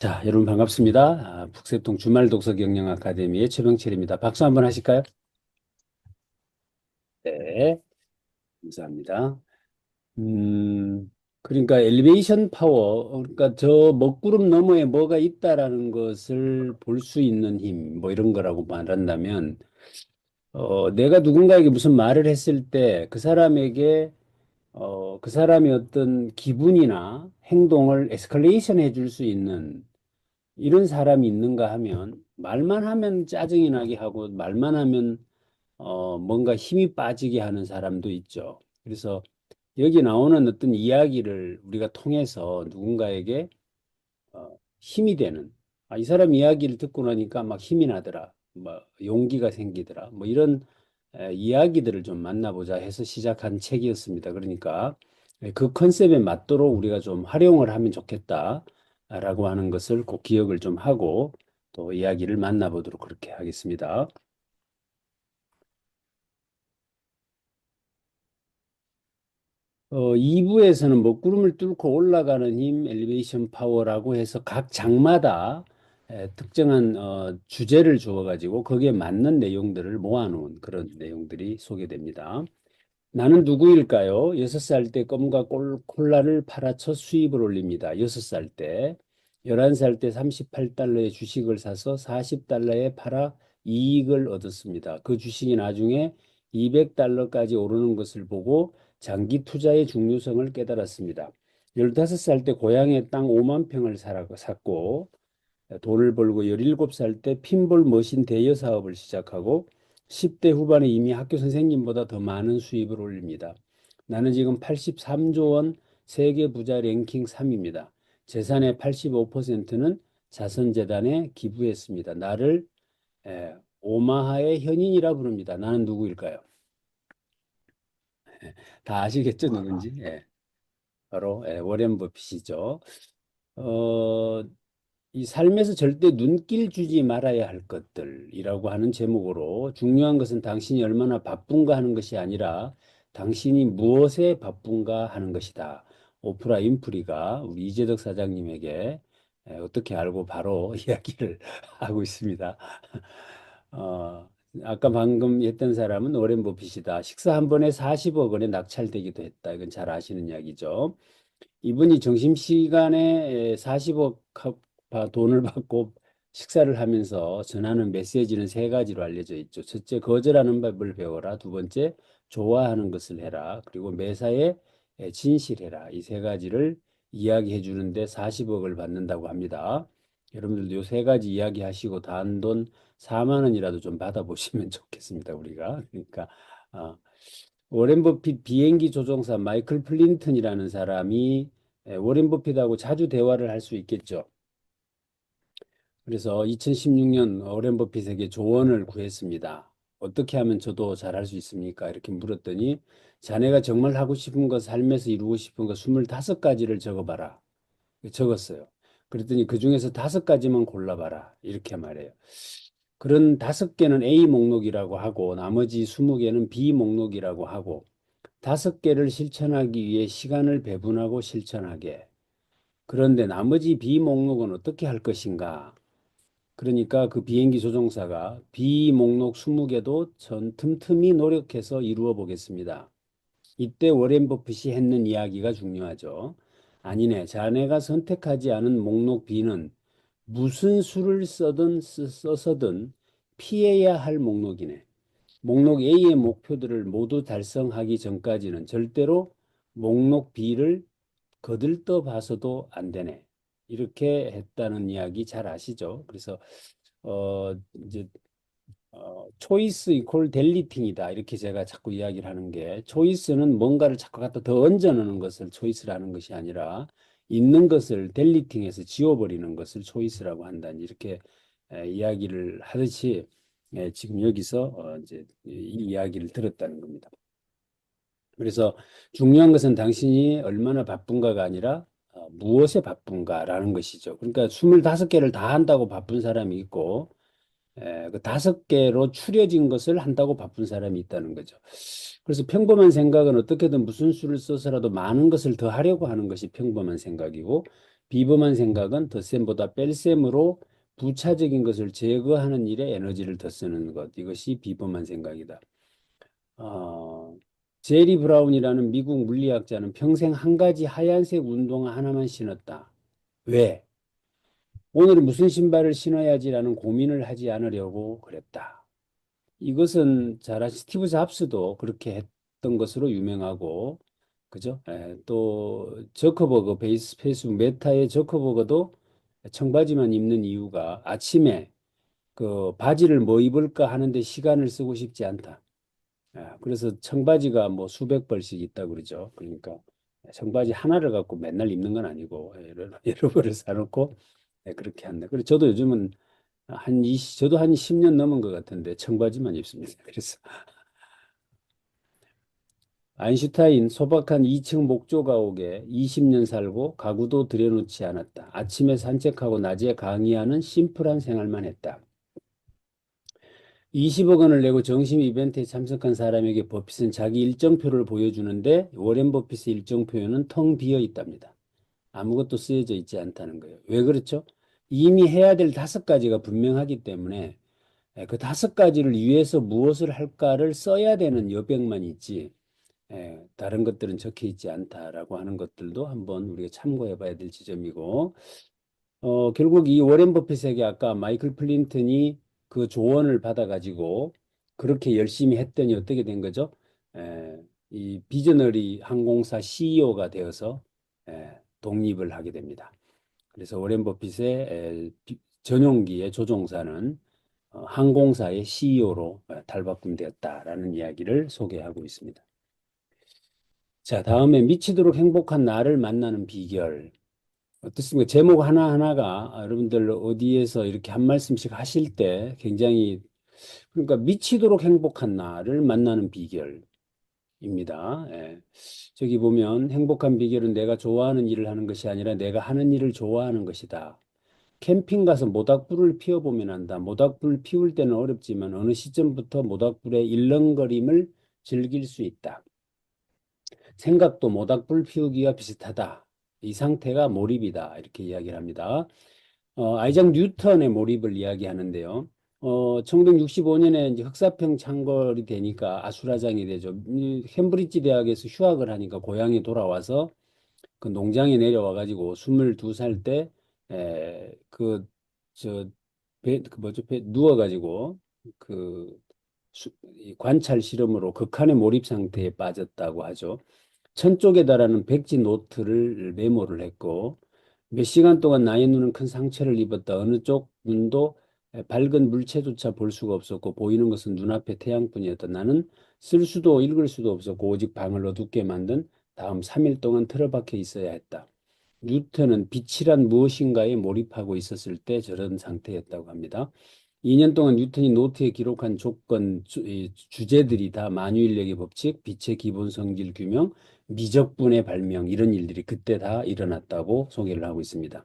자, 여러분 반갑습니다. 북새통 주말 독서 경영 아카데미의 최병철입니다. 박수 한번 하실까요? 네, 감사합니다. 그러니까 엘리베이션 파워, 그러니까 저 먹구름 너머에 뭐가 있다라는 것을 볼 수 있는 힘, 뭐 이런 거라고 말한다면, 내가 누군가에게 무슨 말을 했을 때 그 사람에게 그 사람의 어떤 기분이나 행동을 에스컬레이션 해줄 수 있는 이런 사람이 있는가 하면 말만 하면 짜증이 나게 하고 말만 하면 뭔가 힘이 빠지게 하는 사람도 있죠. 그래서 여기 나오는 어떤 이야기를 우리가 통해서 누군가에게 힘이 되는 이 사람 이야기를 듣고 나니까 막 힘이 나더라. 뭐 용기가 생기더라. 뭐 이런 이야기들을 좀 만나보자 해서 시작한 책이었습니다. 그러니까 그 컨셉에 맞도록 우리가 좀 활용을 하면 좋겠다라고 하는 것을 꼭 기억을 좀 하고 또 이야기를 만나보도록 그렇게 하겠습니다. 2부에서는 먹구름을 뚫고 올라가는 힘, 엘리베이션 파워라고 해서 각 장마다 특정한 주제를 주어가지고 거기에 맞는 내용들을 모아놓은 그런 내용들이 소개됩니다. 나는 누구일까요? 6살 때 껌과 콜라를 팔아쳐 수입을 올립니다. 6살 때. 11살 때 38달러의 주식을 사서 40달러에 팔아 이익을 얻었습니다. 그 주식이 나중에 200달러까지 오르는 것을 보고 장기 투자의 중요성을 깨달았습니다. 15살 때 고향에 땅 5만 평을 샀고 돈을 벌고 17살 때 핀볼 머신 대여 사업을 시작하고 10대 후반에 이미 학교 선생님보다 더 많은 수입을 올립니다. 나는 지금 83조 원 세계 부자 랭킹 3입니다. 재산의 85%는 자선재단에 기부했습니다. 나를 오마하의 현인이라 부릅니다. 나는 누구일까요? 다 아시겠죠, 누군지? 바로 워렌 버핏이죠. 어, 이 삶에서 절대 눈길 주지 말아야 할 것들이라고 하는 제목으로 중요한 것은 당신이 얼마나 바쁜가 하는 것이 아니라 당신이 무엇에 바쁜가 하는 것이다. 오프라 윈프리가 우리 이재덕 사장님에게 어떻게 알고 바로 이야기를 하고 있습니다. 어, 아까 방금 했던 사람은 오렌 버핏이다. 식사 한 번에 40억 원에 낙찰되기도 했다. 이건 잘 아시는 이야기죠. 이분이 점심시간에 40억 돈을 받고 식사를 하면서 전하는 메시지는 세 가지로 알려져 있죠. 첫째, 거절하는 법을 배워라. 두 번째, 좋아하는 것을 해라. 그리고 매사에 진실해라. 이 세 가지를 이야기해 주는데 40억을 받는다고 합니다. 여러분들도 이 세 가지 이야기하시고 단돈 4만 원이라도 좀 받아보시면 좋겠습니다. 우리가. 그러니까 어, 워렌 버핏 비행기 조종사 마이클 플린턴이라는 사람이 워렌 버핏하고 자주 대화를 할 수 있겠죠. 그래서 2016년 워렌 버핏에게 조언을 구했습니다. 어떻게 하면 저도 잘할 수 있습니까? 이렇게 물었더니 자네가 정말 하고 싶은 것, 삶에서 이루고 싶은 것 25가지를 적어봐라. 적었어요. 그랬더니 그 중에서 5가지만 골라봐라. 이렇게 말해요. 그런 5개는 A 목록이라고 하고 나머지 20개는 B 목록이라고 하고 5개를 실천하기 위해 시간을 배분하고 실천하게. 그런데 나머지 비목록은 어떻게 할 것인가? 그러니까 그 비행기 조종사가 비목록 20개도 전 틈틈이 노력해서 이루어 보겠습니다. 이때 워렌 버핏이 했는 이야기가 중요하죠. 아니네, 자네가 선택하지 않은 목록 B는 무슨 수를 써서든 피해야 할 목록이네. 목록 A의 목표들을 모두 달성하기 전까지는 절대로 목록 B를 거들떠 봐서도 안 되네. 이렇게 했다는 이야기 잘 아시죠? 그래서 이제 초이스 이퀄 델리팅이다. 이렇게 제가 자꾸 이야기를 하는 게 초이스는 뭔가를 자꾸 갖다 더 얹어 넣는 것을 초이스라는 것이 아니라 있는 것을 델리팅해서 지워버리는 것을 초이스라고 한다. 이렇게 이야기를 하듯이 지금 여기서 이제 이 이야기를 들었다는 겁니다. 그래서 중요한 것은 당신이 얼마나 바쁜가가 아니라 무엇에 바쁜가라는 것이죠. 그러니까 25개를 다 한다고 바쁜 사람이 있고 그 5개로 추려진 것을 한다고 바쁜 사람이 있다는 거죠. 그래서 평범한 생각은 어떻게든 무슨 수를 써서라도 많은 것을 더 하려고 하는 것이 평범한 생각이고 비범한 생각은 덧셈보다 뺄셈으로 부차적인 것을 제거하는 일에 에너지를 더 쓰는 것. 이것이 비범한 생각이다. 어, 제리 브라운이라는 미국 물리학자는 평생 한 가지 하얀색 운동화 하나만 신었다. 왜? 오늘은 무슨 신발을 신어야지라는 고민을 하지 않으려고 그랬다. 이것은 잘 아시 스티브 잡스도 그렇게 했던 것으로 유명하고, 그죠? 또 저커버그 페이스북 메타의 저커버그도 청바지만 입는 이유가 아침에 그 바지를 뭐 입을까 하는데 시간을 쓰고 싶지 않다. 그래서 청바지가 뭐 수백 벌씩 있다 그러죠. 그러니까 청바지 하나를 갖고 맨날 입는 건 아니고 여러 벌을 사놓고 그렇게 한다. 그래서 저도 요즘은 저도 한 10년 넘은 것 같은데 청바지만 입습니다. 그래서 아인슈타인 소박한 2층 목조가옥에 20년 살고 가구도 들여놓지 않았다. 아침에 산책하고 낮에 강의하는 심플한 생활만 했다. 20억 원을 내고 정심 이벤트에 참석한 사람에게 버핏은 자기 일정표를 보여주는데 워렌 버핏의 일정표에는 텅 비어 있답니다. 아무것도 쓰여져 있지 않다는 거예요. 왜 그렇죠? 이미 해야 될 5가지가 분명하기 때문에 그 5가지를 위해서 무엇을 할까를 써야 되는 여백만 있지. 다른 것들은 적혀 있지 않다라고 하는 것들도 한번 우리가 참고해 봐야 될 지점이고, 결국 이 워렌 버핏에게 아까 마이클 플린턴이 그 조언을 받아가지고 그렇게 열심히 했더니 어떻게 된 거죠? 이 비저너리 항공사 CEO가 되어서 독립을 하게 됩니다. 그래서 워렌 버핏의 전용기의 조종사는 항공사의 CEO로 탈바꿈되었다라는 이야기를 소개하고 있습니다. 자, 다음에 미치도록 행복한 나를 만나는 비결. 어떻습니까? 제목 하나하나가 여러분들 어디에서 이렇게 한 말씀씩 하실 때 굉장히, 그러니까 미치도록 행복한 나를 만나는 비결입니다. 저기 보면 행복한 비결은 내가 좋아하는 일을 하는 것이 아니라 내가 하는 일을 좋아하는 것이다. 캠핑 가서 모닥불을 피워보면 안다. 모닥불 피울 때는 어렵지만 어느 시점부터 모닥불의 일렁거림을 즐길 수 있다. 생각도 모닥불 피우기와 비슷하다. 이 상태가 몰입이다. 이렇게 이야기를 합니다. 아이작 뉴턴의 몰입을 이야기하는데요. 1965년에 이제 흑사평 창궐이 되니까 아수라장이 되죠. 캠브리지 대학에서 휴학을 하니까 고향에 돌아와서 그 농장에 내려와 가지고 22살 때, 그, 저, 그 뭐죠? 누워 가지고 그 이 관찰 실험으로 극한의 몰입 상태에 빠졌다고 하죠. 1000쪽에 달하는 백지 노트를 메모를 했고 몇 시간 동안 나의 눈은 큰 상처를 입었다. 어느 쪽 눈도 밝은 물체조차 볼 수가 없었고 보이는 것은 눈앞의 태양뿐이었다. 나는 쓸 수도 읽을 수도 없었고 오직 방을 어둡게 만든 다음 3일 동안 틀어박혀 있어야 했다. 뉴턴은 빛이란 무엇인가에 몰입하고 있었을 때 저런 상태였다고 합니다. 2년 동안 뉴턴이 노트에 기록한 이 주제들이 다 만유인력의 법칙, 빛의 기본 성질 규명, 미적분의 발명 이런 일들이 그때 다 일어났다고 소개를 하고 있습니다.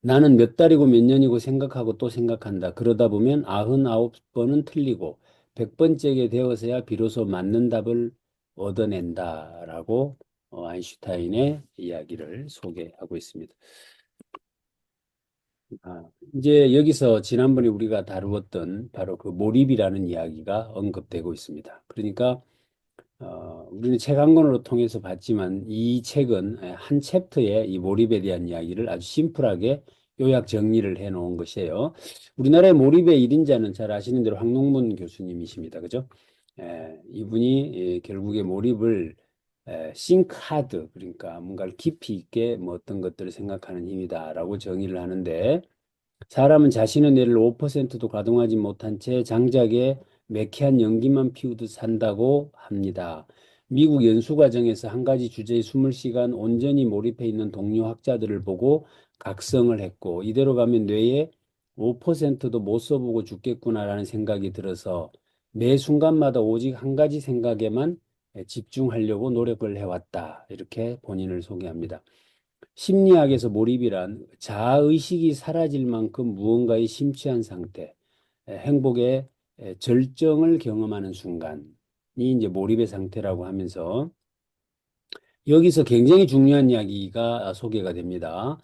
나는 몇 달이고 몇 년이고 생각하고 또 생각한다. 그러다 보면 99번은 틀리고 100번째게 되어서야 비로소 맞는 답을 얻어낸다라고 아인슈타인의 이야기를 소개하고 있습니다. 이제 여기서 지난번에 우리가 다루었던 바로 그 몰입이라는 이야기가 언급되고 있습니다. 그러니까 우리는 책 한 권으로 통해서 봤지만 이 책은 한 챕터에 이 몰입에 대한 이야기를 아주 심플하게 요약 정리를 해 놓은 것이에요. 우리나라의 몰입의 1인자는 잘 아시는 대로 황농문 교수님이십니다. 그죠? 이분이 결국에 몰입을 think hard, 그러니까 뭔가를 깊이 있게 뭐 어떤 것들을 생각하는 힘이다라고 정의를 하는데 사람은 자신의 뇌를 5%도 가동하지 못한 채 장작에 매캐한 연기만 피우듯 산다고 합니다. 미국 연수과정에서 한 가지 주제에 20시간 온전히 몰입해 있는 동료 학자들을 보고 각성을 했고 이대로 가면 뇌에 5%도 못 써보고 죽겠구나라는 생각이 들어서 매 순간마다 오직 한 가지 생각에만 집중하려고 노력을 해왔다. 이렇게 본인을 소개합니다. 심리학에서 몰입이란 자아의식이 사라질 만큼 무언가에 심취한 상태, 행복의 절정을 경험하는 순간이 이제 몰입의 상태라고 하면서 여기서 굉장히 중요한 이야기가 소개가 됩니다.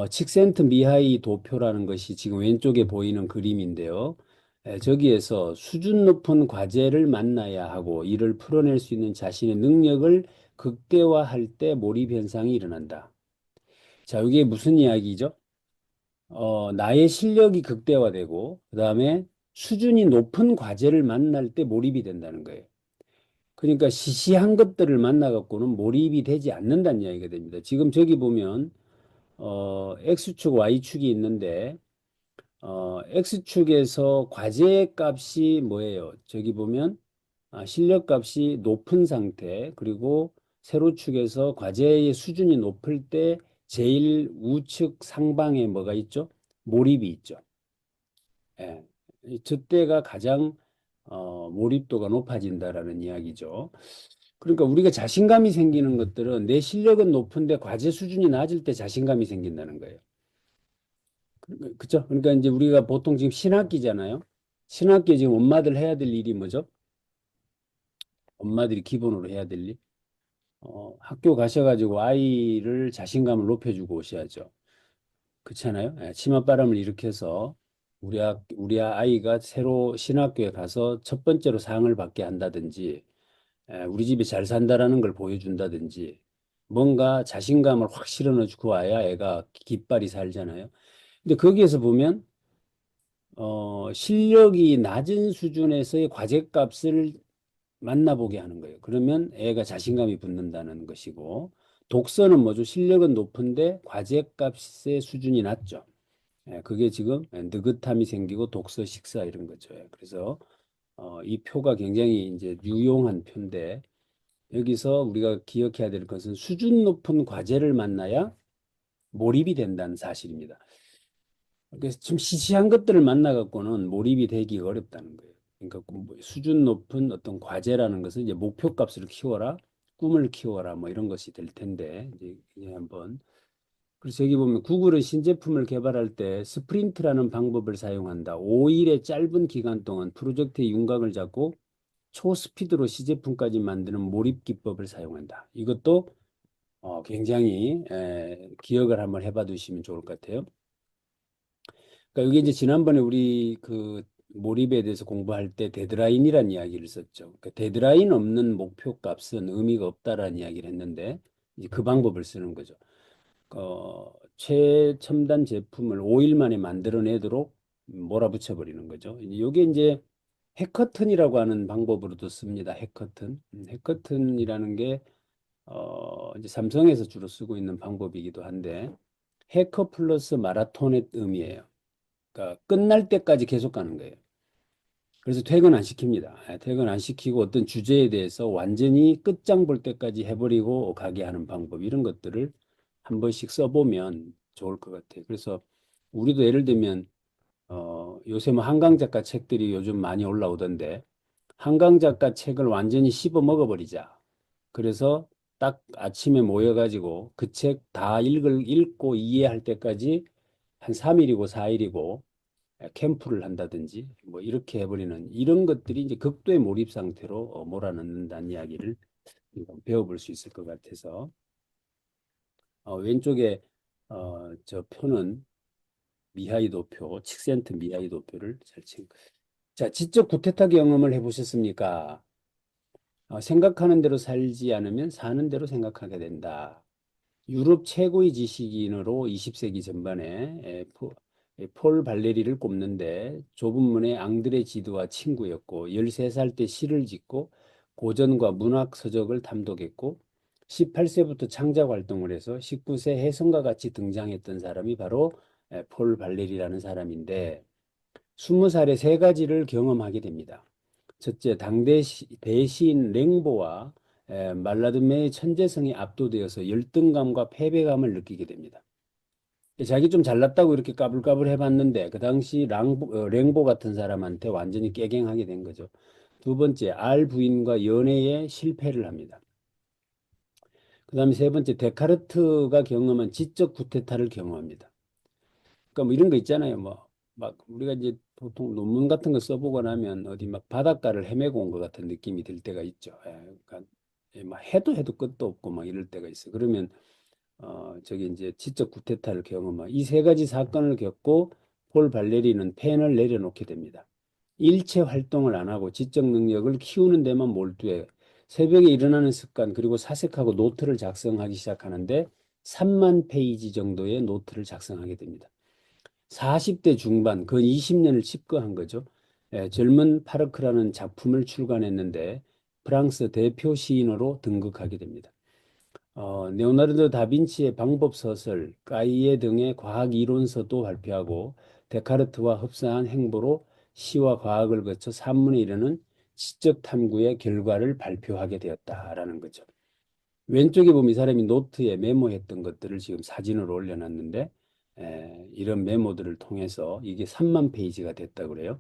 칙센트 미하이 도표라는 것이 지금 왼쪽에 보이는 그림인데요. 저기에서 수준 높은 과제를 만나야 하고 이를 풀어낼 수 있는 자신의 능력을 극대화할 때 몰입 현상이 일어난다. 자, 이게 무슨 이야기죠? 나의 실력이 극대화되고, 그 다음에 수준이 높은 과제를 만날 때 몰입이 된다는 거예요. 그러니까 시시한 것들을 만나갖고는 몰입이 되지 않는다는 이야기가 됩니다. 지금 저기 보면, X축, Y축이 있는데, X축에서 과제 값이 뭐예요? 저기 보면, 실력 값이 높은 상태, 그리고 세로축에서 과제의 수준이 높을 때 제일 우측 상방에 뭐가 있죠? 몰입이 있죠. 예. 저때가 가장 몰입도가 높아진다라는 이야기죠. 그러니까 우리가 자신감이 생기는 것들은 내 실력은 높은데 과제 수준이 낮을 때 자신감이 생긴다는 거예요. 그죠? 그러니까 이제 우리가 보통 지금 신학기잖아요. 신학기에 지금 엄마들 해야 될 일이 뭐죠? 엄마들이 기본으로 해야 될 일. 학교 가셔가지고 아이를 자신감을 높여주고 오셔야죠. 그렇잖아요. 예, 치맛바람을 일으켜서 우리 아이가 새로 신학교에 가서 첫 번째로 상을 받게 한다든지, 우리 집에 잘 산다라는 걸 보여준다든지, 뭔가 자신감을 확 실어넣고 와야 애가 깃발이 살잖아요. 근데 거기에서 보면, 실력이 낮은 수준에서의 과제값을 만나보게 하는 거예요. 그러면 애가 자신감이 붙는다는 것이고, 독서는 뭐죠? 실력은 높은데 과제값의 수준이 낮죠. 그게 지금 느긋함이 생기고 독서 식사 이런 거죠. 그래서 이 표가 굉장히 이제 유용한 표인데 여기서 우리가 기억해야 될 것은 수준 높은 과제를 만나야 몰입이 된다는 사실입니다. 그래서 좀 시시한 것들을 만나 갖고는 몰입이 되기 어렵다는 거예요. 그러니까 뭐 수준 높은 어떤 과제라는 것은 이제 목표값을 키워라, 꿈을 키워라 뭐 이런 것이 될 텐데 이제 한번 그래서 여기 보면 구글은 신제품을 개발할 때 스프린트라는 방법을 사용한다. 5일의 짧은 기간 동안 프로젝트의 윤곽을 잡고 초스피드로 시제품까지 만드는 몰입 기법을 사용한다. 이것도 굉장히 기억을 한번 해봐 두시면 좋을 것 같아요. 그러니까 이게 이제 지난번에 우리 그 몰입에 대해서 공부할 때 데드라인이라는 이야기를 썼죠. 그러니까 데드라인 없는 목표 값은 의미가 없다라는 이야기를 했는데 이제 그 방법을 쓰는 거죠. 최첨단 제품을 5일 만에 만들어내도록 몰아붙여 버리는 거죠. 이게 이제 해커튼이라고 하는 방법으로도 씁니다. 해커튼. 해커튼이라는 게 이제 삼성에서 주로 쓰고 있는 방법이기도 한데 해커 플러스 마라톤의 의미예요. 그러니까 끝날 때까지 계속 가는 거예요. 그래서 퇴근 안 시킵니다. 퇴근 안 시키고 어떤 주제에 대해서 완전히 끝장 볼 때까지 해버리고 가게 하는 방법 이런 것들을 한 번씩 써보면 좋을 것 같아요. 그래서 우리도 예를 들면 요새 뭐 한강 작가 책들이 요즘 많이 올라오던데 한강 작가 책을 완전히 씹어 먹어버리자. 그래서 딱 아침에 모여가지고 그 책 다 읽고 이해할 때까지 한 3일이고 4일이고 캠프를 한다든지 뭐 이렇게 해버리는 이런 것들이 이제 극도의 몰입 상태로 몰아넣는다는 이야기를 배워볼 수 있을 것 같아서 왼쪽에 저 표는 미하이도 표, 칙센트 미하이도 표를 잘 친. 자, 지적 구테타 경험을 해보셨습니까? 생각하는 대로 살지 않으면 사는 대로 생각하게 된다. 유럽 최고의 지식인으로 20세기 전반에 폴 발레리를 꼽는데 좁은 문의 앙드레 지드와 친구였고 13살 때 시를 짓고 고전과 문학 서적을 탐독했고 18세부터 창작 활동을 해서 19세 혜성과 같이 등장했던 사람이 바로 폴 발레리라는 사람인데 20살에 세 가지를 경험하게 됩니다. 첫째, 당대 대시인 랭보와 말라드메의 천재성에 압도되어서 열등감과 패배감을 느끼게 됩니다. 자기 좀 잘났다고 이렇게 까불까불 해봤는데 그 당시 랭보 같은 사람한테 완전히 깨갱하게 된 거죠. 두 번째, 알 부인과 연애에 실패를 합니다. 그 다음에 세 번째, 데카르트가 경험한 지적 구테타를 경험합니다. 그러니까 뭐 이런 거 있잖아요. 뭐 막 우리가 이제 보통 논문 같은 거 써보고 나면 어디 막 바닷가를 헤매고 온 것 같은 느낌이 들 때가 있죠. 그러니까 막 해도 끝도 없고 막 이럴 때가 있어요. 그러면 저기 이제 지적 구테타를 경험한 이 세 가지 사건을 겪고 폴 발레리는 펜을 내려놓게 됩니다. 일체 활동을 안 하고 지적 능력을 키우는 데만 몰두해 새벽에 일어나는 습관 그리고 사색하고 노트를 작성하기 시작하는데 3만 페이지 정도의 노트를 작성하게 됩니다. 40대 중반, 그 20년을 집거한 거죠. 젊은 파르크라는 작품을 출간했는데 프랑스 대표 시인으로 등극하게 됩니다. 레오나르도 다빈치의 방법 서설, 까이에 등의 과학 이론서도 발표하고 데카르트와 흡사한 행보로 시와 과학을 거쳐 산문에 이르는 지적 탐구의 결과를 발표하게 되었다라는 거죠. 왼쪽에 보면 이 사람이 노트에 메모했던 것들을 지금 사진으로 올려놨는데 이런 메모들을 통해서 이게 3만 페이지가 됐다 그래요.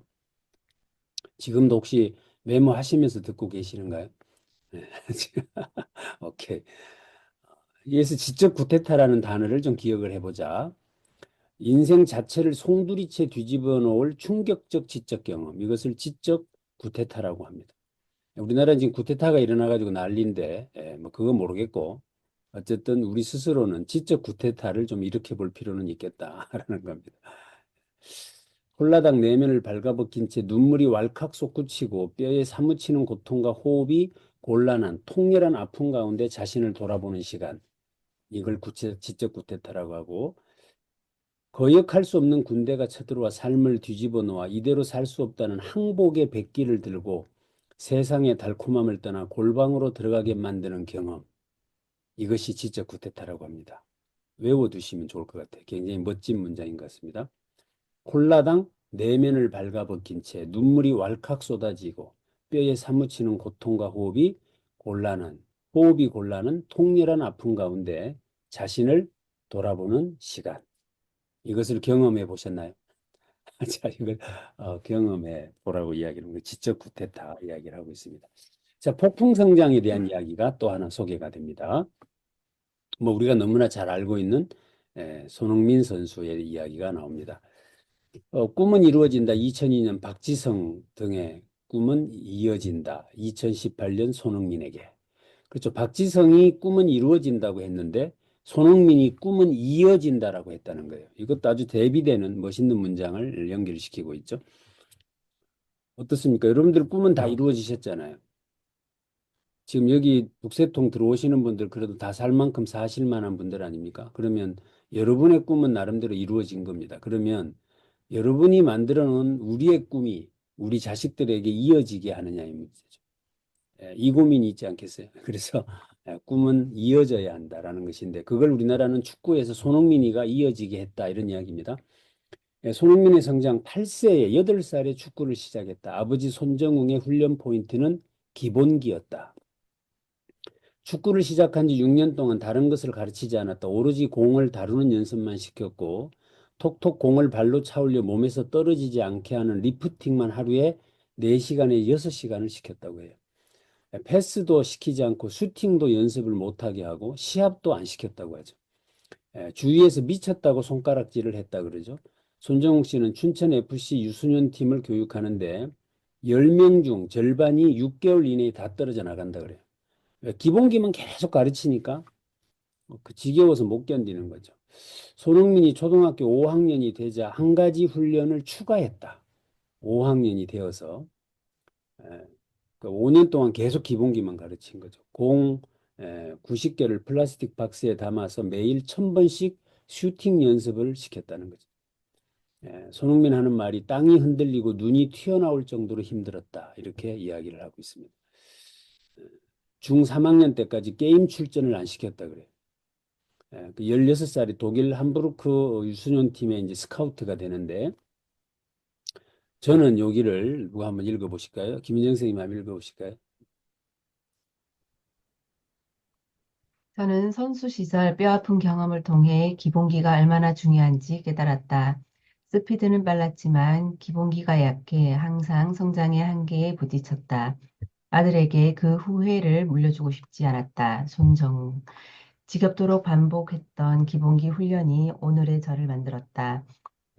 지금도 혹시 메모하시면서 듣고 계시는가요? 네. 오케이. 여기서 지적 구테타라는 단어를 좀 기억을 해보자. 인생 자체를 송두리째 뒤집어 놓을 충격적 지적 경험. 이것을 지적 구테타라고 합니다. 우리나라는 지금 구테타가 일어나가지고 난리인데, 뭐 그건 모르겠고, 어쨌든 우리 스스로는 지적 구테타를 좀 일으켜 볼 필요는 있겠다라는 겁니다. 홀라당 내면을 발가벗긴 채 눈물이 왈칵 솟구치고 뼈에 사무치는 고통과 호흡이 곤란한 통렬한 아픔 가운데 자신을 돌아보는 시간. 이걸 지적 구테타라고 하고 거역할 수 없는 군대가 쳐들어와 삶을 뒤집어 놓아 이대로 살 수 없다는 항복의 백기를 들고 세상의 달콤함을 떠나 골방으로 들어가게 만드는 경험. 이것이 지적 구테타라고 합니다. 외워두시면 좋을 것 같아요. 굉장히 멋진 문장인 것 같습니다. 콜라당 내면을 발가벗긴 채 눈물이 왈칵 쏟아지고 뼈에 사무치는 고통과 호흡이 곤란한 통렬한 아픔 가운데 자신을 돌아보는 시간. 이것을 경험해 보셨나요? 자, 이걸 경험해 보라고 이야기하는 거 지적 구테타 이야기를 하고 있습니다. 자, 폭풍 성장에 대한 이야기가 또 하나 소개가 됩니다. 뭐 우리가 너무나 잘 알고 있는 손흥민 선수의 이야기가 나옵니다. 꿈은 이루어진다. 2002년 박지성 등의 꿈은 이어진다. 2018년 손흥민에게. 그렇죠. 박지성이 꿈은 이루어진다고 했는데 손흥민이 꿈은 이어진다라고 했다는 거예요. 이것도 아주 대비되는 멋있는 문장을 연결시키고 있죠. 어떻습니까? 여러분들 꿈은 다 이루어지셨잖아요. 지금 여기 북새통 들어오시는 분들 그래도 다 살 만큼 사실 만한 분들 아닙니까? 그러면 여러분의 꿈은 나름대로 이루어진 겁니다. 그러면 여러분이 만들어 놓은 우리의 꿈이 우리 자식들에게 이어지게 하느냐의 문제죠. 이 고민이 있지 않겠어요? 그래서 꿈은 이어져야 한다라는 것인데 그걸 우리나라는 축구에서 손흥민이가 이어지게 했다 이런 이야기입니다. 손흥민의 성장 8세에 8살에 축구를 시작했다. 아버지 손정웅의 훈련 포인트는 기본기였다. 축구를 시작한 지 6년 동안 다른 것을 가르치지 않았다. 오로지 공을 다루는 연습만 시켰고 톡톡 공을 발로 차올려 몸에서 떨어지지 않게 하는 리프팅만 하루에 4시간에 6시간을 시켰다고 해요. 패스도 시키지 않고 슈팅도 연습을 못하게 하고 시합도 안 시켰다고 하죠. 주위에서 미쳤다고 손가락질을 했다 그러죠. 손정욱 씨는 춘천FC 유소년 팀을 교육하는데 10명 중 절반이 6개월 이내에 다 떨어져 나간다 그래요. 기본기만 계속 가르치니까 그 지겨워서 못 견디는 거죠. 손흥민이 초등학교 5학년이 되자 한 가지 훈련을 추가했다. 5학년이 되어서 그 5년 동안 계속 기본기만 가르친 거죠. 90개를 플라스틱 박스에 담아서 매일 1000번씩 슈팅 연습을 시켰다는 거죠. 손흥민 하는 말이 땅이 흔들리고 눈이 튀어나올 정도로 힘들었다. 이렇게 이야기를 하고 있습니다. 중 3학년 때까지 게임 출전을 안 시켰다 그래요. 그 16살이 독일 함부르크 유소년 팀의 이제 스카우트가 되는데 저는 여기를 누가 한번 읽어보실까요? 김인정 선생님 한번 읽어보실까요? 저는 선수 시절 뼈아픈 경험을 통해 기본기가 얼마나 중요한지 깨달았다. 스피드는 빨랐지만 기본기가 약해 항상 성장의 한계에 부딪혔다. 아들에게 그 후회를 물려주고 싶지 않았다. 손정우. 지겹도록 반복했던 기본기 훈련이 오늘의 저를 만들었다.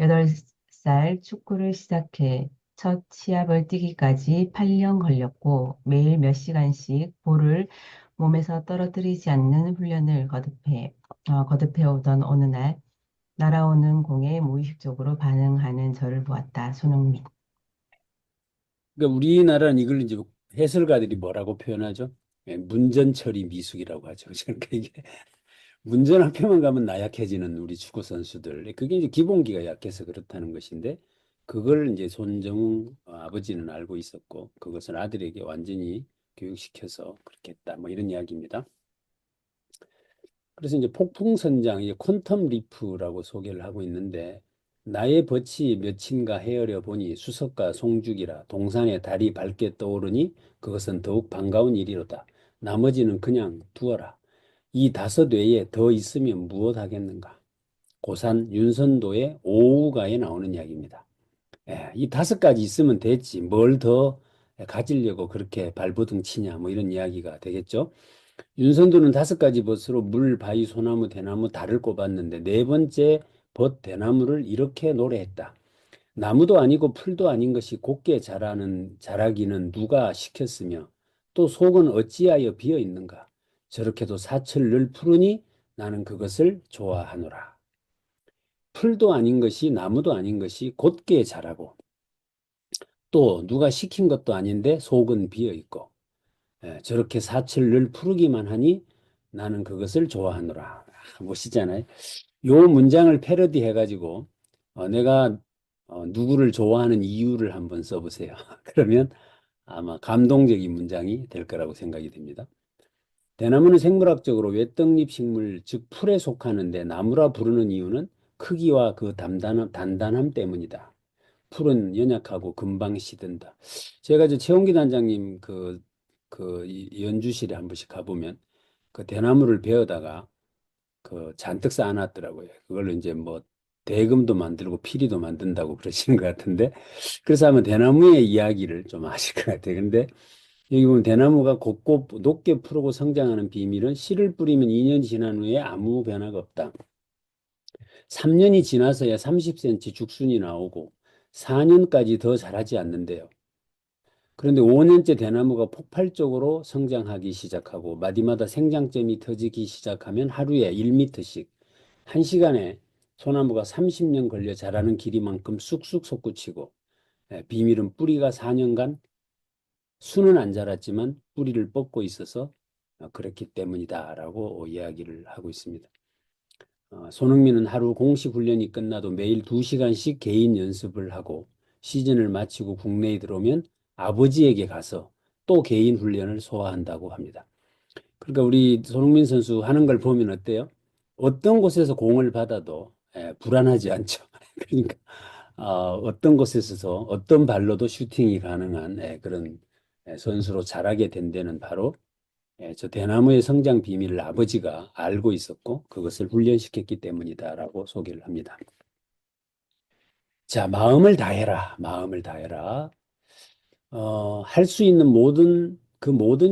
8살 축구를 시작해 첫 시합을 뛰기까지 8년 걸렸고 매일 몇 시간씩 볼을 몸에서 떨어뜨리지 않는 훈련을 거듭해 오던 어느 날 날아오는 공에 무의식적으로 반응하는 저를 보았다. 손흥민. 그러니까 우리나라는 이걸 이제 해설가들이 뭐라고 표현하죠? 문전 처리 미숙이라고 하죠. 그러니까 이게 문전 앞에만 가면 나약해지는 우리 축구 선수들. 그게 이제 기본기가 약해서 그렇다는 것인데 그걸 이제 손정웅 아버지는 알고 있었고 그것을 아들에게 완전히 교육시켜서 그렇게 했다. 뭐 이런 이야기입니다. 그래서 이제 폭풍선장, 이제 퀀텀 리프라고 소개를 하고 있는데 나의 벗이 몇인가 헤아려 보니 수석과 송죽이라 동산의 달이 밝게 떠오르니 그것은 더욱 반가운 일이로다. 나머지는 그냥 두어라. 이 다섯 외에 더 있으면 무엇 하겠는가? 고산 윤선도의 오우가에 나오는 이야기입니다. 예, 이 다섯 가지 있으면 됐지. 뭘 더 가지려고 그렇게 발버둥 치냐. 뭐 이런 이야기가 되겠죠. 윤선도는 다섯 가지 벗으로 물, 바위, 소나무, 대나무, 달을 꼽았는데 네 번째 벗 대나무를 이렇게 노래했다. 나무도 아니고 풀도 아닌 것이 곱게 자라기는 누가 시켰으며 또 속은 어찌하여 비어 있는가? 저렇게도 사철 늘 푸르니 나는 그것을 좋아하노라. 풀도 아닌 것이 나무도 아닌 것이 곧게 자라고 또 누가 시킨 것도 아닌데 속은 비어 있고 저렇게 사철 늘 푸르기만 하니 나는 그것을 좋아하노라. 멋있잖아요. 요 문장을 패러디 해가지고 내가 누구를 좋아하는 이유를 한번 써보세요. 그러면 아마 감동적인 문장이 될 거라고 생각이 됩니다. 대나무는 생물학적으로 외떡잎 식물, 즉 풀에 속하는데 나무라 부르는 이유는 크기와 그 단단함 때문이다. 풀은 연약하고 금방 시든다. 제가 저 최홍기 단장님 이 연주실에 한 번씩 가보면 그 대나무를 베어다가 그 잔뜩 쌓아놨더라고요. 그걸로 이제 뭐 대금도 만들고 피리도 만든다고 그러시는 것 같은데 그래서 아마 대나무의 이야기를 좀 아실 것 같아요. 근데 여기 보면 대나무가 곱고 높게 푸르고 성장하는 비밀은 씨를 뿌리면 2년 지난 후에 아무 변화가 없다. 3년이 지나서야 30cm 죽순이 나오고 4년까지 더 자라지 않는데요. 그런데 5년째 대나무가 폭발적으로 성장하기 시작하고 마디마다 생장점이 터지기 시작하면 하루에 1m씩, 1시간에 소나무가 30년 걸려 자라는 길이만큼 쑥쑥 솟구치고 비밀은 뿌리가 4년간 수는 안 자랐지만 뿌리를 뻗고 있어서 그렇기 때문이다라고 이야기를 하고 있습니다. 손흥민은 하루 공식 훈련이 끝나도 매일 2시간씩 개인 연습을 하고 시즌을 마치고 국내에 들어오면 아버지에게 가서 또 개인 훈련을 소화한다고 합니다. 그러니까 우리 손흥민 선수 하는 걸 보면 어때요? 어떤 곳에서 공을 받아도 불안하지 않죠. 그러니까 어떤 곳에서 어떤 발로도 슈팅이 가능한 그런 선수로 자라게 된 데는 바로 저 대나무의 성장 비밀을 아버지가 알고 있었고 그것을 훈련시켰기 때문이다라고 소개를 합니다. 자, 마음을 다해라. 마음을 다해라. 할 수 있는 모든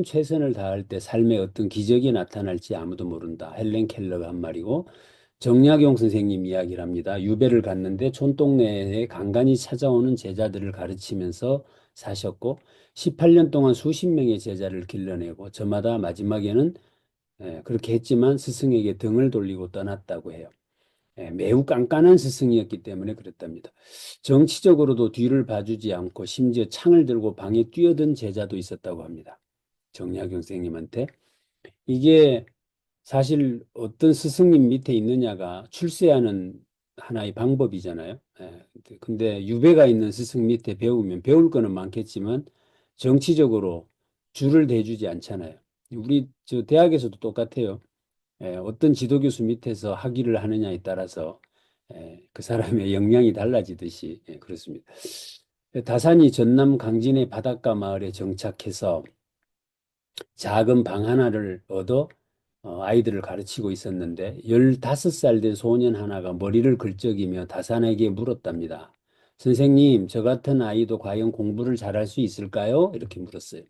최선을 다할 때 삶에 어떤 기적이 나타날지 아무도 모른다. 헬렌 켈러가 한 말이고 정약용 선생님 이야기를 합니다. 유배를 갔는데 촌동네에 간간히 찾아오는 제자들을 가르치면서 사셨고 18년 동안 수십 명의 제자를 길러내고 저마다 마지막에는 그렇게 했지만 스승에게 등을 돌리고 떠났다고 해요. 매우 깐깐한 스승이었기 때문에 그랬답니다. 정치적으로도 뒤를 봐주지 않고 심지어 창을 들고 방에 뛰어든 제자도 있었다고 합니다. 정약용 선생님한테. 이게 사실 어떤 스승님 밑에 있느냐가 출세하는 하나의 방법이잖아요. 근데 유배가 있는 스승 밑에 배우면 배울 거는 많겠지만 정치적으로 줄을 대주지 않잖아요. 우리 저 대학에서도 똑같아요. 어떤 지도교수 밑에서 학위를 하느냐에 따라서 그 사람의 역량이 달라지듯이 그렇습니다. 다산이 전남 강진의 바닷가 마을에 정착해서 작은 방 하나를 얻어 아이들을 가르치고 있었는데 15살 된 소년 하나가 머리를 긁적이며 다산에게 물었답니다. 선생님, 저 같은 아이도 과연 공부를 잘할 수 있을까요? 이렇게 물었어요.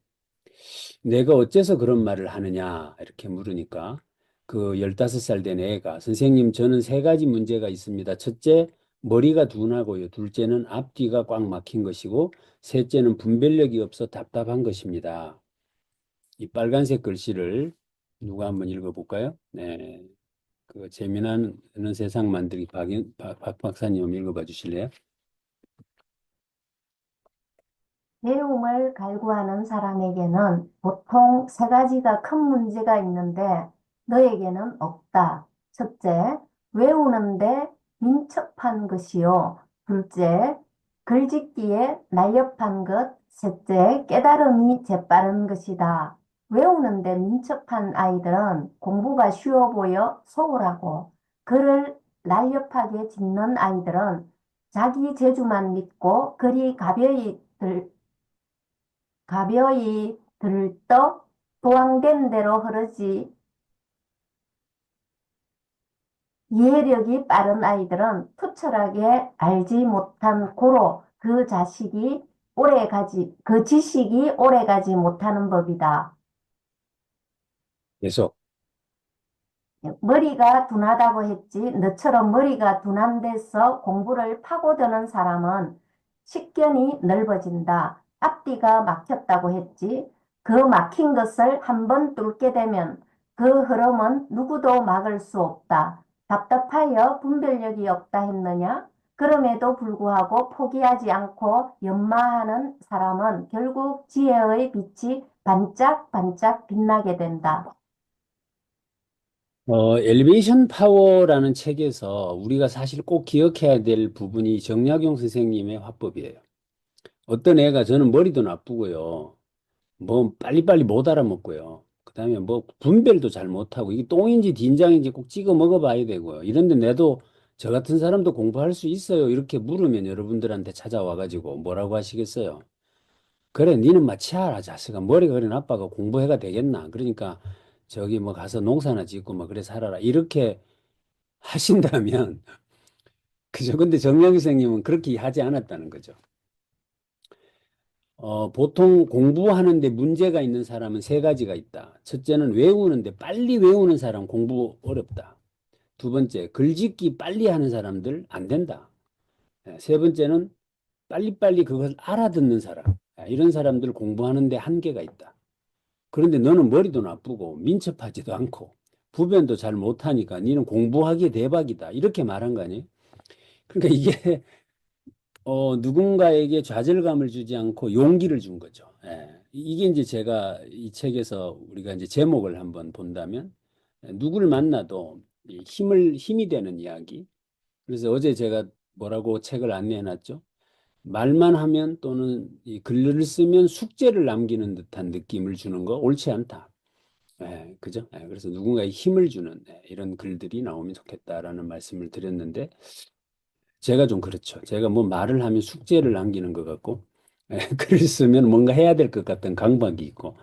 내가 어째서 그런 말을 하느냐? 이렇게 물으니까 그 15살 된 애가 선생님, 저는 세 가지 문제가 있습니다. 첫째, 머리가 둔하고요. 둘째는 앞뒤가 꽉 막힌 것이고 셋째는 분별력이 없어 답답한 것입니다. 이 빨간색 글씨를 누가 한번 읽어볼까요? 네. 그 재미나는 세상 만들기 박 박사님 한번 읽어봐 주실래요? 배움을 갈구하는 사람에게는 보통 세 가지가 큰 문제가 있는데 너에게는 없다. 첫째, 외우는데 민첩한 것이요. 둘째, 글짓기에 날렵한 것. 셋째, 깨달음이 재빠른 것이다. 외우는데 민첩한 아이들은 공부가 쉬워 보여 소홀하고 글을 날렵하게 짓는 아이들은 자기 재주만 믿고 글이 가벼이 들떠 도황된 대로 흐르지 이해력이 빠른 아이들은 투철하게 알지 못한 고로 그 지식이 오래가지 못하는 법이다. 계속. 머리가 둔하다고 했지. 너처럼 머리가 둔한 데서 공부를 파고드는 사람은 식견이 넓어진다. 앞뒤가 막혔다고 했지. 그 막힌 것을 한번 뚫게 되면 그 흐름은 누구도 막을 수 없다. 답답하여 분별력이 없다 했느냐? 그럼에도 불구하고 포기하지 않고 연마하는 사람은 결국 지혜의 빛이 반짝반짝 빛나게 된다. 엘리베이션 파워라는 책에서 우리가 사실 꼭 기억해야 될 부분이 정약용 선생님의 화법이에요. 어떤 애가 저는 머리도 나쁘고요. 뭐 빨리빨리 못 알아먹고요. 그다음에 뭐 분별도 잘 못하고 이게 똥인지 된장인지 꼭 찍어 먹어봐야 되고요. 이런데 내도 저 같은 사람도 공부할 수 있어요. 이렇게 물으면 여러분들한테 찾아와가지고 뭐라고 하시겠어요? 그래, 니는 마치아라 자식아. 머리가 그래 나빠가 공부해가 되겠나? 그러니까 저기 뭐 가서 농사나 짓고 뭐 그래 살아라. 이렇게 하신다면 그죠? 근데 정영 선생님은 그렇게 하지 않았다는 거죠. 보통 공부하는데 문제가 있는 사람은 세 가지가 있다. 첫째는 외우는데 빨리 외우는 사람 공부 어렵다. 두 번째, 글짓기 빨리 하는 사람들 안 된다. 세 번째는 빨리빨리 그걸 알아듣는 사람. 이런 사람들 공부하는데 한계가 있다. 그런데 너는 머리도 나쁘고 민첩하지도 않고 부변도 잘 못하니까 니는 공부하기에 대박이다. 이렇게 말한 거 아니에요? 그러니까 이게 누군가에게 좌절감을 주지 않고 용기를 준 거죠. 예. 이게 이제 제가 이 책에서 우리가 이제 제목을 한번 본다면 누구를 만나도 힘이 되는 이야기. 그래서 어제 제가 뭐라고 책을 안내해 놨죠? 말만 하면 또는 이 글을 쓰면 숙제를 남기는 듯한 느낌을 주는 거 옳지 않다. 예, 그죠? 예, 그래서 누군가에 힘을 주는 이런 글들이 나오면 좋겠다라는 말씀을 드렸는데 제가 좀 그렇죠. 제가 뭐 말을 하면 숙제를 남기는 것 같고, 글을 쓰면 뭔가 해야 될 것 같은 강박이 있고,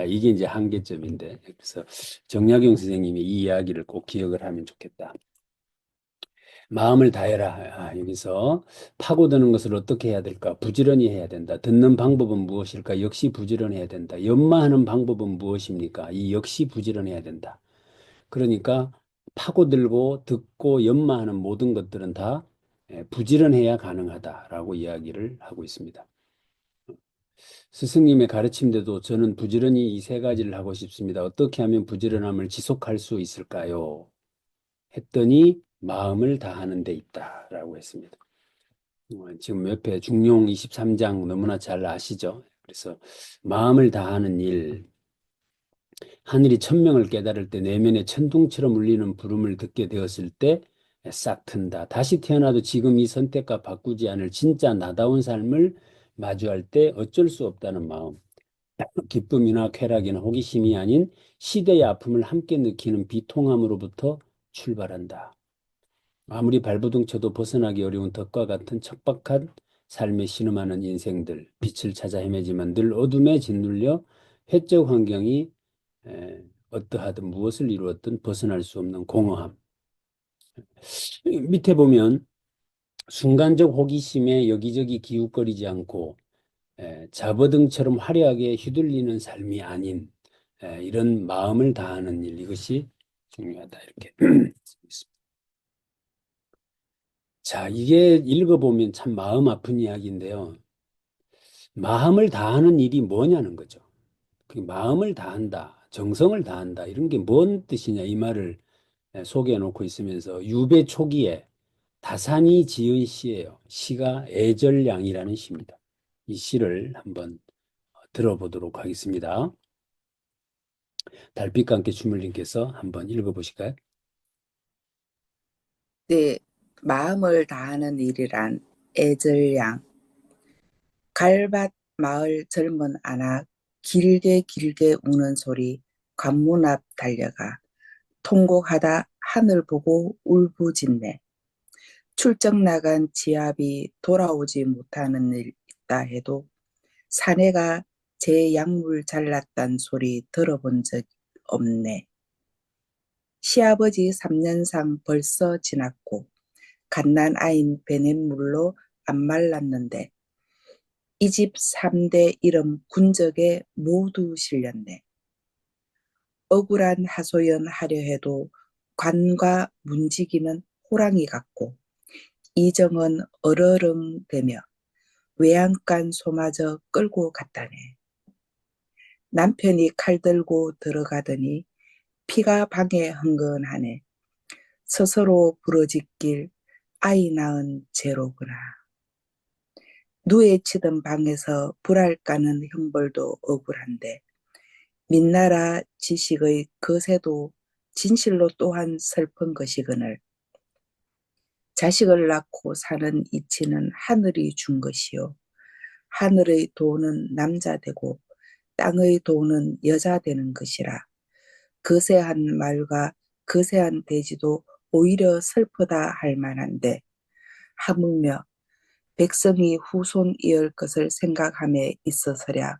이게 이제 한계점인데, 그래서 정약용 선생님이 이 이야기를 꼭 기억을 하면 좋겠다. 마음을 다해라. 여기서 파고드는 것을 어떻게 해야 될까? 부지런히 해야 된다. 듣는 방법은 무엇일까? 역시 부지런해야 된다. 연마하는 방법은 무엇입니까? 이 역시 부지런해야 된다. 그러니까 파고들고 듣고 연마하는 모든 것들은 다 부지런해야 가능하다라고 이야기를 하고 있습니다. 스승님의 가르침대도 저는 부지런히 이 세 가지를 하고 싶습니다. 어떻게 하면 부지런함을 지속할 수 있을까요? 했더니 마음을 다하는 데 있다라고 했습니다. 지금 옆에 중용 23장 너무나 잘 아시죠? 그래서 마음을 다하는 일, 하늘이 천명을 깨달을 때 내면에 천둥처럼 울리는 부름을 듣게 되었을 때 싹 튼다. 다시 태어나도 지금 이 선택과 바꾸지 않을 진짜 나다운 삶을 마주할 때 어쩔 수 없다는 마음. 기쁨이나 쾌락이나 호기심이 아닌 시대의 아픔을 함께 느끼는 비통함으로부터 출발한다. 아무리 발버둥 쳐도 벗어나기 어려운 덫과 같은 척박한 삶에 신음하는 인생들, 빛을 찾아 헤매지만 늘 어둠에 짓눌려 회적 환경이 어떠하든 무엇을 이루었든 벗어날 수 없는 공허함. 밑에 보면 순간적 호기심에 여기저기 기웃거리지 않고 잡어등처럼 화려하게 휘둘리는 삶이 아닌 이런 마음을 다하는 일, 이것이 중요하다 이렇게 있습니다. 자, 이게 읽어보면 참 마음 아픈 이야기인데요. 마음을 다하는 일이 뭐냐는 거죠. 그 마음을 다한다. 정성을 다한다. 이런 게 뭔 뜻이냐 이 말을 소개해 놓고 있으면서 유배 초기에 다산이 지은 시예요. 시가 애절량이라는 시입니다. 이 시를 한번 들어보도록 하겠습니다. 달빛과 함께 주물님께서 한번 읽어보실까요? 내 마음을 다하는 일이란 애절량. 갈밭 마을 젊은 아낙 길게 길게 우는 소리 관문 앞 달려가 통곡하다 하늘 보고 울부짖네. 출정 나간 지압이 돌아오지 못하는 일 있다 해도 사내가 제 약물 잘랐단 소리 들어본 적 없네. 시아버지 3년상 벌써 지났고 갓난 아인 베넷물로 안 말랐는데 이 집 3대 이름 군적에 모두 실렸네. 억울한 하소연 하려 해도 관과 문지기는 호랑이 같고 이정은 얼어렁대며 외양간 소마저 끌고 갔다네. 남편이 칼 들고 들어가더니 피가 방에 흥건하네. 스스로 부러짓길 아이 낳은 죄로구나. 누에 치던 방에서 불알 까는 형벌도 억울한데 민나라 지식의 거세도 진실로 또한 슬픈 것이거늘 자식을 낳고 사는 이치는 하늘이 준 것이요 하늘의 도는 남자 되고 땅의 도는 여자 되는 것이라 거세한 말과 거세한 돼지도 오히려 슬프다 할 만한데 하물며 백성이 후손 이을 것을 생각함에 있어서랴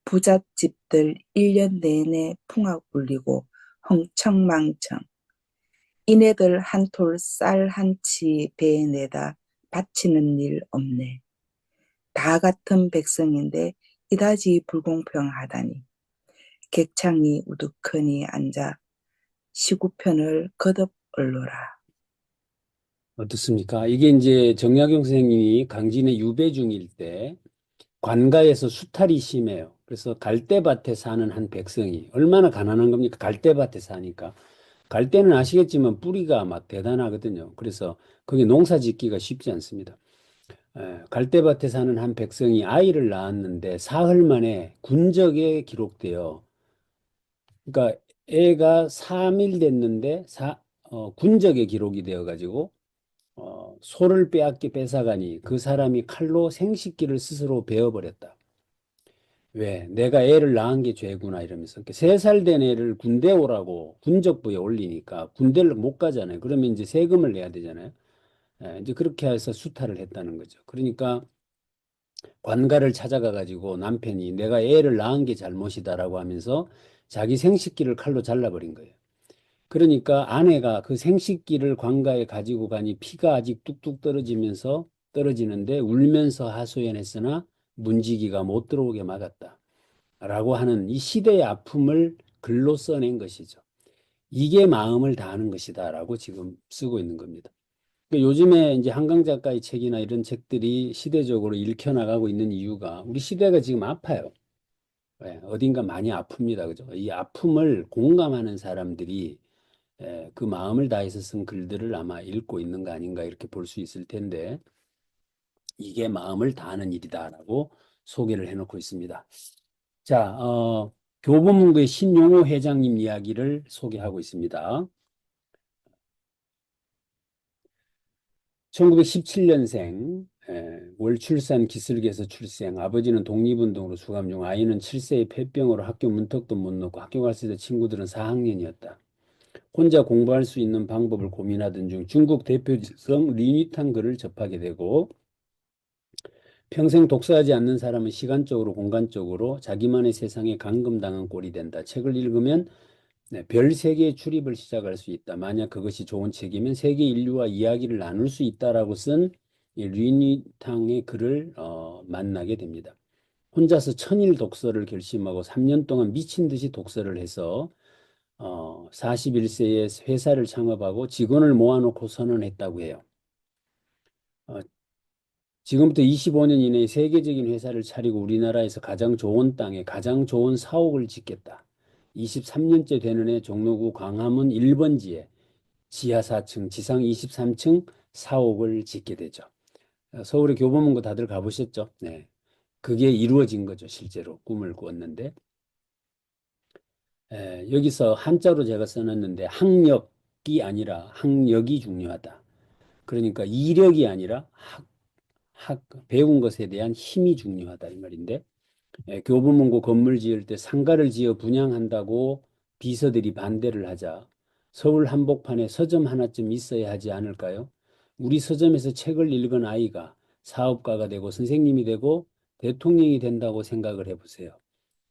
부잣집들 1년 내내 풍악 울리고 흥청망청 이네들 한 톨 쌀 한 치 배에 내다 바치는 일 없네. 다 같은 백성인데 이다지 불공평하다니 객창이 우두커니 앉아 시구편을 거듭 얼로라. 어떻습니까? 이게 이제 정약용 선생님이 강진의 유배 중일 때 관가에서 수탈이 심해요. 그래서 갈대밭에 사는 한 백성이 얼마나 가난한 겁니까? 갈대밭에 사니까. 갈대는 아시겠지만 뿌리가 막 대단하거든요. 그래서 거기 농사 짓기가 쉽지 않습니다. 갈대밭에 사는 한 백성이 아이를 낳았는데 사흘 만에 군적에 기록돼요. 그러니까 애가 3일 됐는데 군적에 기록이 되어가지고 소를 뺏어가니 그 사람이 칼로 생식기를 스스로 베어버렸다. 왜? 내가 애를 낳은 게 죄구나 이러면서. 3살 된 애를 군대 오라고 군적부에 올리니까 군대를 못 가잖아요. 그러면 이제 세금을 내야 되잖아요. 이제 그렇게 해서 수탈을 했다는 거죠. 그러니까 관가를 찾아가 가지고 남편이 내가 애를 낳은 게 잘못이다라고 하면서 자기 생식기를 칼로 잘라버린 거예요. 그러니까 아내가 그 생식기를 관가에 가지고 가니 피가 아직 뚝뚝 떨어지는데 울면서 하소연했으나 문지기가 못 들어오게 막았다. 라고 하는 이 시대의 아픔을 글로 써낸 것이죠. 이게 마음을 다하는 것이다라고 지금 쓰고 있는 겁니다. 그러니까 요즘에 이제 한강 작가의 책이나 이런 책들이 시대적으로 읽혀 나가고 있는 이유가 우리 시대가 지금 아파요. 어딘가 많이 아픕니다. 그죠? 이 아픔을 공감하는 사람들이 그 마음을 다해서 쓴 글들을 아마 읽고 있는 거 아닌가 이렇게 볼 수 있을 텐데 이게 마음을 다하는 일이다라고 소개를 해놓고 있습니다. 자, 교보문고의 신용호 회장님 이야기를 소개하고 있습니다. 1917년생, 월 출산 기슭에서 출생, 아버지는 독립운동으로 수감 중 아이는 7세의 폐병으로 학교 문턱도 못 넣고 학교 갈 때 친구들은 4학년이었다. 혼자 공부할 수 있는 방법을 고민하던 중 중국 대표성 리니탄 글을 접하게 되고 평생 독서하지 않는 사람은 시간적으로 공간적으로 자기만의 세상에 감금당한 꼴이 된다. 책을 읽으면 별 세계에 출입을 시작할 수 있다. 만약 그것이 좋은 책이면 세계 인류와 이야기를 나눌 수 있다라고 쓴 리니탕의 글을 만나게 됩니다. 혼자서 천일 독서를 결심하고 3년 동안 미친 듯이 독서를 해서 41세에 회사를 창업하고 직원을 모아놓고 선언했다고 해요. 지금부터 25년 이내에 세계적인 회사를 차리고 우리나라에서 가장 좋은 땅에 가장 좋은 사옥을 짓겠다. 23년째 되는 해 종로구 광화문 1번지에 지하 4층, 지상 23층 사옥을 짓게 되죠. 서울의 교보문고 다들 가보셨죠? 네. 그게 이루어진 거죠. 실제로 꿈을 꾸었는데. 여기서 한자로 제가 써놨는데 학력이 아니라 학력이 중요하다. 그러니까 이력이 아니라 배운 것에 대한 힘이 중요하다 이 말인데 교보문고 건물 지을 때 상가를 지어 분양한다고 비서들이 반대를 하자 서울 한복판에 서점 하나쯤 있어야 하지 않을까요? 우리 서점에서 책을 읽은 아이가 사업가가 되고 선생님이 되고 대통령이 된다고 생각을 해보세요.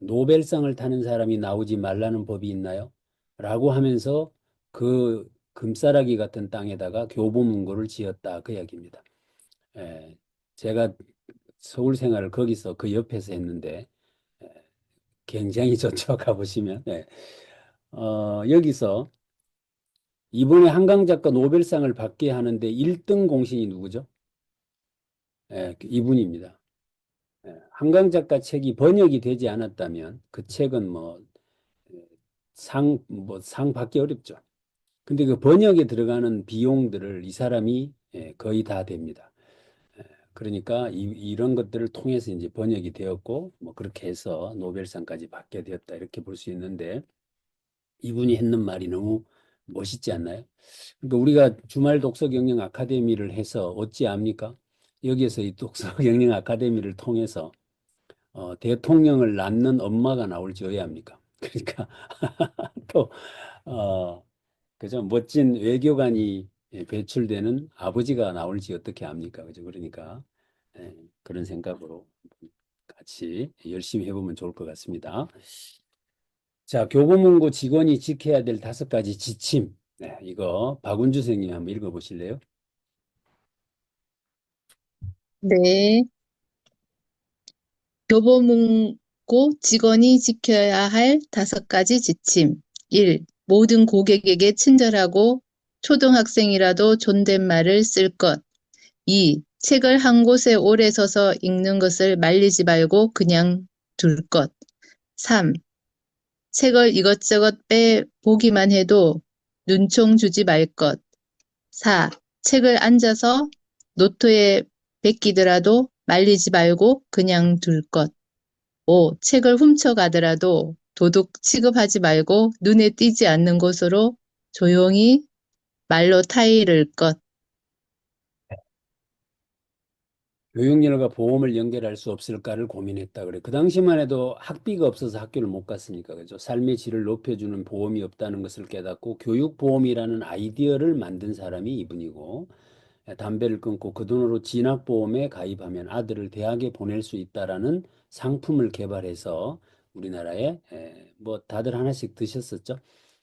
노벨상을 타는 사람이 나오지 말라는 법이 있나요? 라고 하면서 그 금싸라기 같은 땅에다가 교보문고를 지었다 그 이야기입니다. 예, 제가 서울 생활을 거기서 그 옆에서 했는데 굉장히 좋죠. 가보시면. 예. 여기서 이번에 한강 작가 노벨상을 받게 하는데 1등 공신이 누구죠? 이분입니다. 한강 작가 책이 번역이 되지 않았다면 그 책은 상 받기 어렵죠. 근데 그 번역에 들어가는 비용들을 이 사람이 거의 다 됩니다. 그러니까 이런 것들을 통해서 이제 번역이 되었고 뭐 그렇게 해서 노벨상까지 받게 되었다 이렇게 볼 수 있는데 이분이 했는 말이 너무 멋있지 않나요? 그러니까 우리가 주말 독서 경영 아카데미를 해서 어찌 압니까? 여기에서 이 독서 경영 아카데미를 통해서 대통령을 낳는 엄마가 나올지 어야 합니까? 그러니까 또 그죠? 멋진 외교관이 배출되는 아버지가 나올지 어떻게 합니까? 그죠? 그러니까 그런 생각으로 같이 열심히 해보면 좋을 것 같습니다. 자, 교보문고 직원이 지켜야 될 5가지 지침. 네, 이거 박운주 선생님 한번 읽어보실래요? 네. 교보문고 직원이 지켜야 할 5가지 지침. 1. 모든 고객에게 친절하고 초등학생이라도 존댓말을 쓸 것. 2. 책을 한 곳에 오래 서서 읽는 것을 말리지 말고 그냥 둘 것. 3. 책을 이것저것 빼보기만 해도 눈총 주지 말 것. 4. 책을 앉아서 노트에 베끼더라도 말리지 말고 그냥 둘 것. 5. 책을 훔쳐가더라도 도둑 취급하지 말고 눈에 띄지 않는 곳으로 조용히 말로 타이를 것. 교육열과 보험을 연결할 수 없을까를 고민했다 그래. 그 당시만 해도 학비가 없어서 학교를 못 갔으니까 그죠. 삶의 질을 높여주는 보험이 없다는 것을 깨닫고 교육보험이라는 아이디어를 만든 사람이 이분이고 담배를 끊고 그 돈으로 진학보험에 가입하면 아들을 대학에 보낼 수 있다라는 상품을 개발해서 우리나라에 뭐 다들 하나씩 드셨었죠.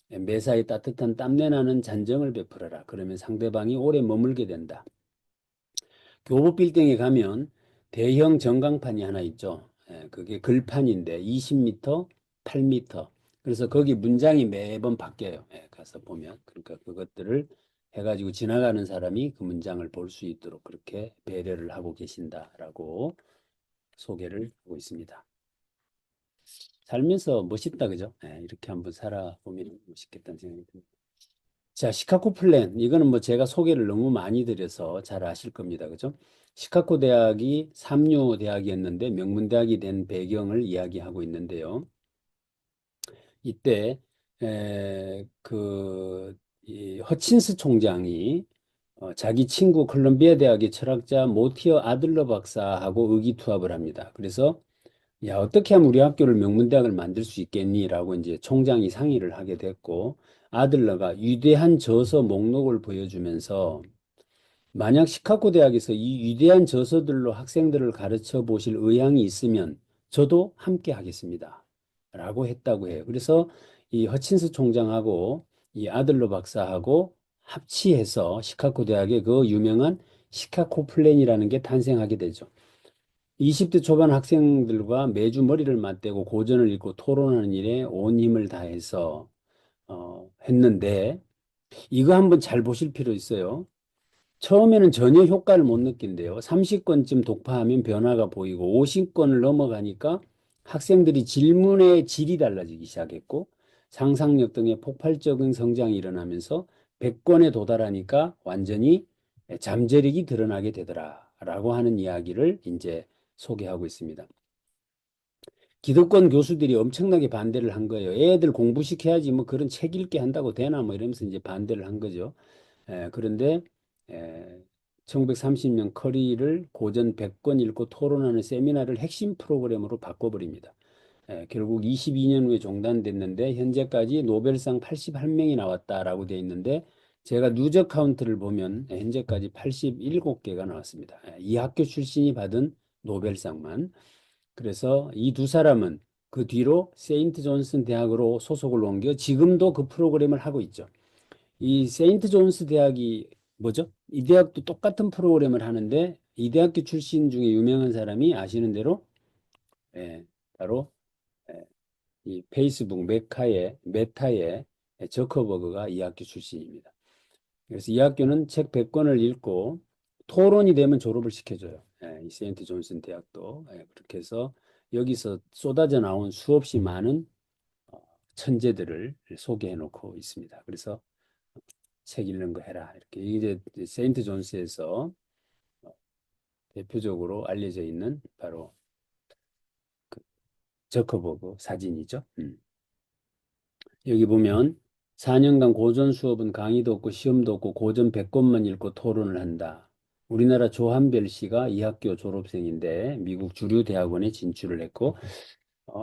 매사에 따뜻한 땀내 나는 잔정을 베풀어라. 그러면 상대방이 오래 머물게 된다. 교보 빌딩에 가면 대형 전광판이 하나 있죠. 그게 글판인데 20m, 8m. 그래서 거기 문장이 매번 바뀌어요. 가서 보면. 그러니까 그것들을 해가지고 지나가는 사람이 그 문장을 볼 수 있도록 그렇게 배려를 하고 계신다라고 소개를 하고 있습니다. 살면서 멋있다, 그죠? 이렇게 한번 살아보면 멋있겠다는 생각이 듭니다. 자, 시카고 플랜. 이거는 뭐 제가 소개를 너무 많이 드려서 잘 아실 겁니다. 그죠? 시카고 대학이 삼류 대학이었는데 명문대학이 된 배경을 이야기하고 있는데요. 이때 이 허친스 총장이 자기 친구 콜롬비아 대학의 철학자 모티어 아들러 박사하고 의기투합을 합니다. 그래서 야, 어떻게 하면 우리 학교를 명문대학을 만들 수 있겠니? 라고 이제 총장이 상의를 하게 됐고, 아들러가 위대한 저서 목록을 보여주면서, 만약 시카고 대학에서 이 위대한 저서들로 학생들을 가르쳐 보실 의향이 있으면 저도 함께 하겠습니다. 라고 했다고 해요. 그래서 이 허친스 총장하고 이 아들러 박사하고 합치해서 시카고 대학의 그 유명한 시카고 플랜이라는 게 탄생하게 되죠. 20대 초반 학생들과 매주 머리를 맞대고 고전을 읽고 토론하는 일에 온 힘을 다해서 했는데 이거 한번 잘 보실 필요 있어요. 처음에는 전혀 효과를 못 느낀대요. 30건쯤 독파하면 변화가 보이고 50건을 넘어가니까 학생들이 질문의 질이 달라지기 시작했고 상상력 등의 폭발적인 성장이 일어나면서 100권에 도달하니까 완전히 잠재력이 드러나게 되더라라고 하는 이야기를 이제 소개하고 있습니다. 기득권 교수들이 엄청나게 반대를 한 거예요. 애들 공부시켜야지 뭐 그런 책 읽게 한다고 되나 뭐 이러면서 이제 반대를 한 거죠. 그런데 1930년 커리를 고전 100권 읽고 토론하는 세미나를 핵심 프로그램으로 바꿔버립니다. 결국 22년 후에 종단됐는데 현재까지 노벨상 81명이 나왔다라고 되어 있는데 제가 누적 카운트를 보면 현재까지 87개가 나왔습니다. 이 학교 출신이 받은 노벨상만. 그래서 이 두 사람은 그 뒤로 세인트 존슨 대학으로 소속을 옮겨 지금도 그 프로그램을 하고 있죠. 이 세인트 존스 대학이 뭐죠? 이 대학도 똑같은 프로그램을 하는데 이 대학교 출신 중에 유명한 사람이 아시는 대로 바로 이 페이스북 메타의 저커버그가 이 학교 출신입니다. 그래서 이 학교는 책 100권을 읽고 토론이 되면 졸업을 시켜줘요. 이 세인트 존슨 대학도. 그렇게 해서 여기서 쏟아져 나온 수없이 많은 천재들을 소개해 놓고 있습니다. 그래서 책 읽는 거 해라. 이렇게 이제 세인트 존스에서 대표적으로 알려져 있는 바로 그 저커버그 사진이죠. 여기 보면 4년간 고전 수업은 강의도 없고 시험도 없고 고전 100권만 읽고 토론을 한다. 우리나라 조한별 씨가 이 학교 졸업생인데 미국 주류 대학원에 진출을 했고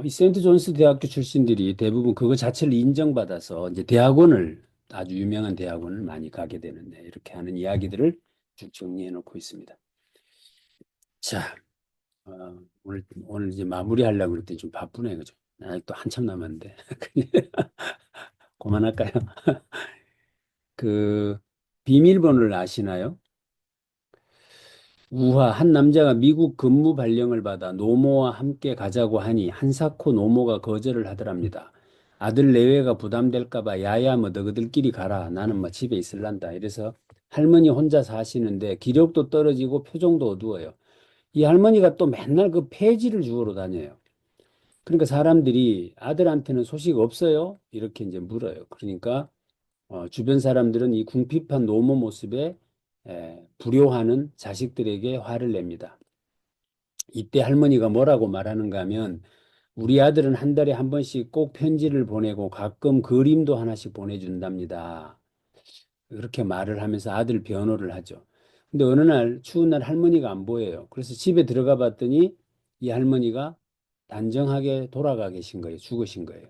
이 세인트 존스 대학교 출신들이 대부분 그거 자체를 인정받아서 이제 대학원을 아주 유명한 대학원을 많이 가게 되는데 이렇게 하는 이야기들을 쭉 정리해 놓고 있습니다. 자, 오늘 이제 마무리하려고 그랬더니 좀 바쁘네, 그죠? 아직도 한참 남았는데. 그만할까요? 그 비밀번호를 아시나요? 우화 한 남자가 미국 근무 발령을 받아 노모와 함께 가자고 하니 한사코 노모가 거절을 하더랍니다. 아들 내외가 부담될까 봐 야야 뭐 너희들끼리 가라. 나는 뭐 집에 있을란다. 이래서 할머니 혼자 사시는데 기력도 떨어지고 표정도 어두워요. 이 할머니가 또 맨날 그 폐지를 주우러 다녀요. 그러니까 사람들이 아들한테는 소식 없어요? 이렇게 이제 물어요. 그러니까 주변 사람들은 이 궁핍한 노모 모습에 불효하는 자식들에게 화를 냅니다. 이때 할머니가 뭐라고 말하는가 하면 우리 아들은 한 달에 한 번씩 꼭 편지를 보내고 가끔 그림도 하나씩 보내준답니다. 그렇게 말을 하면서 아들 변호를 하죠. 근데 어느 날 추운 날 할머니가 안 보여요. 그래서 집에 들어가 봤더니 이 할머니가 단정하게 돌아가 계신 거예요. 죽으신 거예요.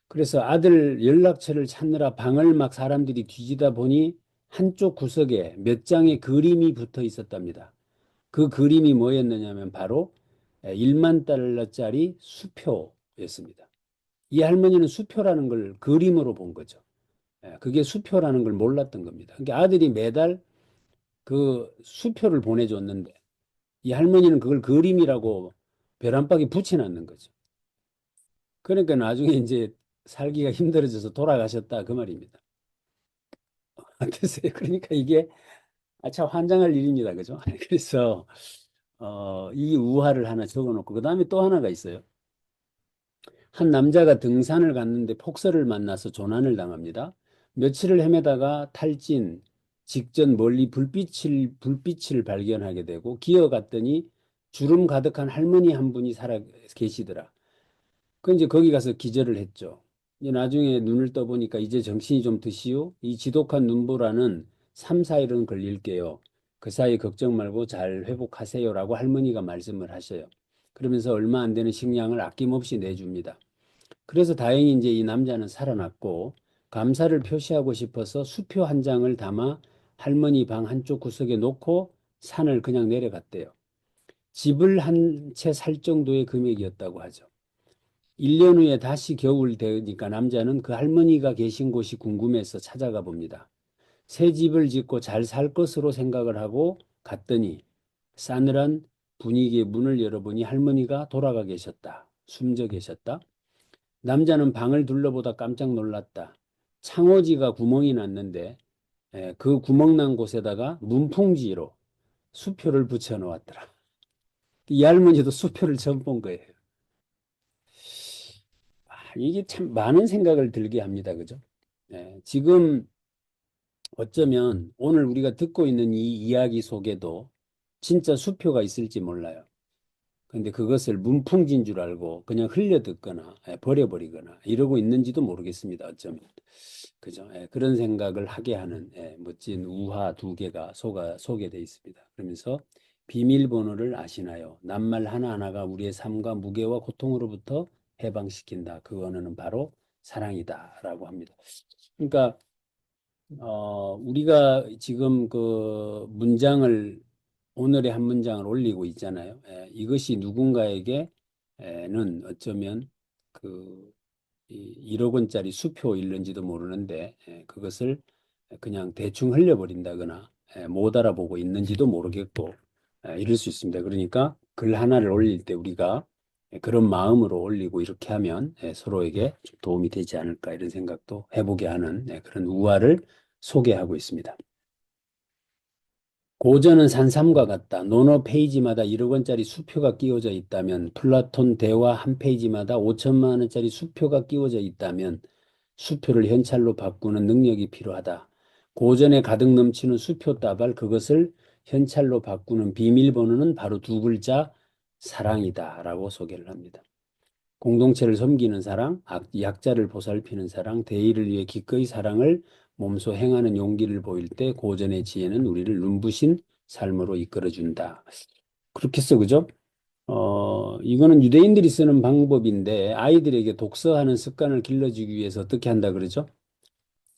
그래서 아들 연락처를 찾느라 방을 막 사람들이 뒤지다 보니 한쪽 구석에 몇 장의 그림이 붙어 있었답니다. 그 그림이 뭐였느냐면 바로 1만 달러짜리 수표였습니다. 이 할머니는 수표라는 걸 그림으로 본 거죠. 그게 수표라는 걸 몰랐던 겁니다. 그러니까 아들이 매달 그 수표를 보내줬는데 이 할머니는 그걸 그림이라고 벼랑박에 붙여놨는 거죠. 그러니까 나중에 이제 살기가 힘들어져서 돌아가셨다 그 말입니다. 어떠세요? 그러니까 이게 참 환장할 일입니다. 그죠? 그래서 이 우화를 하나 적어놓고 그 다음에 또 하나가 있어요. 한 남자가 등산을 갔는데 폭설을 만나서 조난을 당합니다. 며칠을 헤매다가 탈진 직전 멀리 불빛을 발견하게 되고 기어갔더니 주름 가득한 할머니 한 분이 살아 계시더라. 그 이제 거기 가서 기절을 했죠. 이제 나중에 눈을 떠보니까 이제 정신이 좀 드시오. 이 지독한 눈보라는 3, 4일은 걸릴게요. 그 사이 걱정 말고 잘 회복하세요라고 할머니가 말씀을 하셔요. 그러면서 얼마 안 되는 식량을 아낌없이 내줍니다. 그래서 다행히 이제 이 남자는 살아났고 감사를 표시하고 싶어서 수표 한 장을 담아 할머니 방 한쪽 구석에 놓고 산을 그냥 내려갔대요. 집을 한 채 살 정도의 금액이었다고 하죠. 1년 후에 다시 겨울 되니까 남자는 그 할머니가 계신 곳이 궁금해서 찾아가 봅니다. 새 집을 짓고 잘 살 것으로 생각을 하고 갔더니 싸늘한 분위기의 문을 열어보니 할머니가 돌아가 계셨다. 숨져 계셨다. 남자는 방을 둘러보다 깜짝 놀랐다. 창호지가 구멍이 났는데 그 구멍 난 곳에다가 문풍지로 수표를 붙여 놓았더라. 이 할머니도 수표를 처음 본 거예요. 이게 참 많은 생각을 들게 합니다. 그죠? 예, 지금 어쩌면 오늘 우리가 듣고 있는 이 이야기 속에도 진짜 수표가 있을지 몰라요. 근데 그것을 문풍지인 줄 알고 그냥 흘려듣거나 버려버리거나 이러고 있는지도 모르겠습니다. 어쩌면. 그죠? 그런 생각을 하게 하는 멋진 우화 두 개가 소개되어 있습니다. 그러면서 비밀번호를 아시나요? 낱말 하나하나가 우리의 삶과 무게와 고통으로부터 해방시킨다. 그 언어는 바로 사랑이다라고 합니다. 그러니까 우리가 지금 그 문장을 오늘의 한 문장을 올리고 있잖아요. 이것이 누군가에게는 어쩌면 그 1억 원짜리 수표일는지도 모르는데 그것을 그냥 대충 흘려버린다거나 못 알아보고 있는지도 모르겠고 이럴 수 있습니다. 그러니까 글 하나를 올릴 때 우리가 그런 마음으로 올리고 이렇게 하면 서로에게 좀 도움이 되지 않을까 이런 생각도 해보게 하는 그런 우화를 소개하고 있습니다. 고전은 산삼과 같다. 논어 페이지마다 1억 원짜리 수표가 끼워져 있다면, 플라톤 대화 한 페이지마다 5천만 원짜리 수표가 끼워져 있다면 수표를 현찰로 바꾸는 능력이 필요하다. 고전에 가득 넘치는 수표 따발, 그것을 현찰로 바꾸는 비밀번호는 바로 두 글자 사랑이다 라고 소개를 합니다. 공동체를 섬기는 사랑, 약자를 보살피는 사랑, 대의를 위해 기꺼이 사랑을 몸소 행하는 용기를 보일 때 고전의 지혜는 우리를 눈부신 삶으로 이끌어준다. 그렇게 써, 그죠? 이거는 유대인들이 쓰는 방법인데 아이들에게 독서하는 습관을 길러주기 위해서 어떻게 한다 그러죠?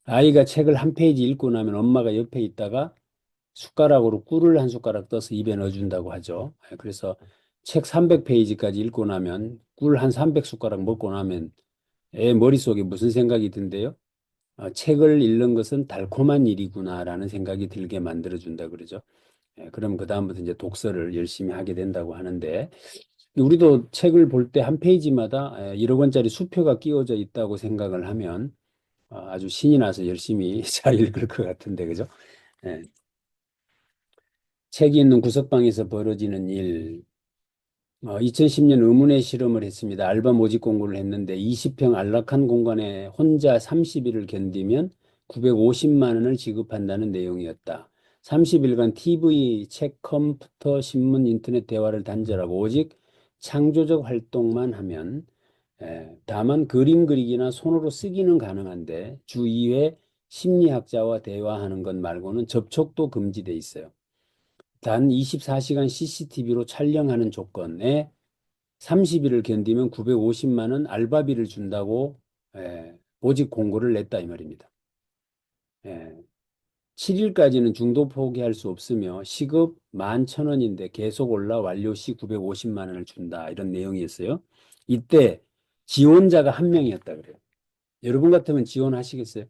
아이가 책을 한 페이지 읽고 나면 엄마가 옆에 있다가 숟가락으로 꿀을 한 숟가락 떠서 입에 넣어준다고 하죠. 그래서 책 300페이지까지 읽고 나면 꿀 한 300숟가락 먹고 나면 애 머릿속에 무슨 생각이 든대요? 책을 읽는 것은 달콤한 일이구나라는 생각이 들게 만들어준다 그러죠. 그럼 그다음부터 이제 독서를 열심히 하게 된다고 하는데 우리도 책을 볼 때 한 페이지마다 1억 원짜리 수표가 끼워져 있다고 생각을 하면 아주 신이 나서 열심히 잘 읽을 것 같은데 그죠? 예. 책이 있는 구석방에서 벌어지는 일. 2010년 의문의 실험을 했습니다. 알바 모집 공고를 했는데 20평 안락한 공간에 혼자 30일을 견디면 950만 원을 지급한다는 내용이었다. 30일간 TV, 책, 컴퓨터, 신문, 인터넷 대화를 단절하고 오직 창조적 활동만 하면 다만 그림 그리기나 손으로 쓰기는 가능한데 주 2회 심리학자와 대화하는 것 말고는 접촉도 금지돼 있어요. 단 24시간 CCTV로 촬영하는 조건에 30일을 견디면 950만 원 알바비를 준다고 모집 공고를 냈다 이 말입니다. 7일까지는 중도 포기할 수 없으며 시급 11,000원인데 계속 올라 완료 시 950만 원을 준다 이런 내용이었어요. 이때 지원자가 한 명이었다 그래요. 여러분 같으면 지원하시겠어요?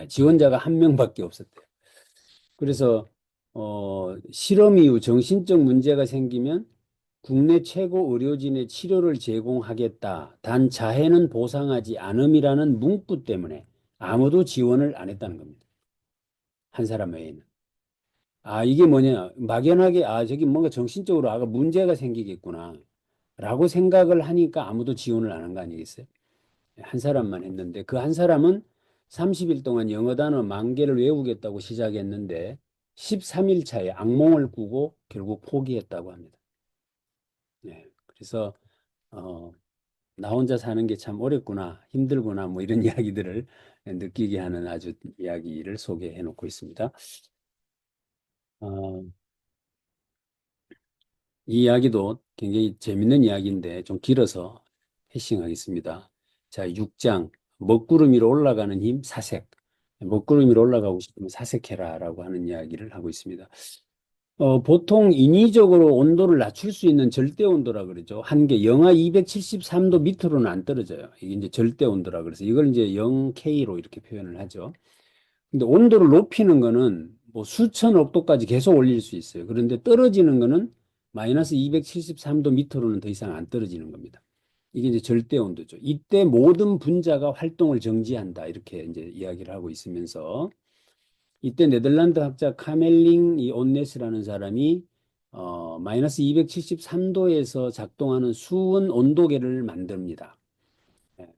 지원자가 한 명밖에 없었대요. 그래서 실험 이후 정신적 문제가 생기면 국내 최고 의료진의 치료를 제공하겠다. 단 자해는 보상하지 않음이라는 문구 때문에 아무도 지원을 안 했다는 겁니다. 한 사람 외에는. 이게 뭐냐. 막연하게 저기 뭔가 정신적으로 문제가 생기겠구나. 라고 생각을 하니까 아무도 지원을 안 한 거 아니겠어요? 한 사람만 했는데 그 한 사람은 30일 동안 영어 단어 10,000개를 외우겠다고 시작했는데 13일 차에 악몽을 꾸고 결국 포기했다고 합니다. 그래서 나 혼자 사는 게 참 어렵구나, 힘들구나, 뭐 이런 이야기들을 느끼게 하는 아주 이야기를 소개해 놓고 있습니다. 어, 이 이야기도 굉장히 재밌는 이야기인데 좀 길어서 패싱하겠습니다. 자, 6장 먹구름 위로 올라가는 힘 사색. 먹구름 위로 올라가고 싶으면 사색해라라고 하는 이야기를 하고 있습니다. 보통 인위적으로 온도를 낮출 수 있는 절대 온도라 그러죠. 한계 영하 273도 밑으로는 안 떨어져요. 이게 이제 절대 온도라 그래서 이걸 이제 0K로 이렇게 표현을 하죠. 근데 온도를 높이는 거는 뭐 수천억 도까지 계속 올릴 수 있어요. 그런데 떨어지는 거는 마이너스 273도 밑으로는 더 이상 안 떨어지는 겁니다. 이게 이제 절대 온도죠. 이때 모든 분자가 활동을 정지한다. 이렇게 이제 이야기를 하고 있으면서 이때 네덜란드 학자 카멜링 이 온네스라는 사람이 마이너스 273도에서 작동하는 수은 온도계를 만듭니다. 예.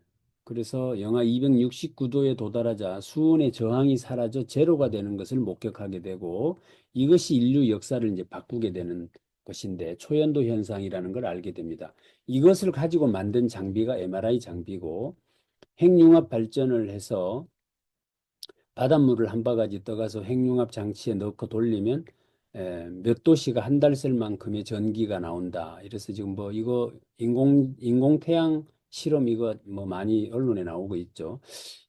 그래서 영하 269도에 도달하자 수온의 저항이 사라져 제로가 되는 것을 목격하게 되고 이것이 인류 역사를 이제 바꾸게 되는 것인데 초연도 현상이라는 걸 알게 됩니다. 이것을 가지고 만든 장비가 MRI 장비고 핵융합 발전을 해서 바닷물을 한 바가지 떠가서 핵융합 장치에 넣고 돌리면 몇 도씨가 한 달 쓸 만큼의 전기가 나온다. 이래서 지금 뭐 이거 인공태양 실험 이거 뭐 많이 언론에 나오고 있죠.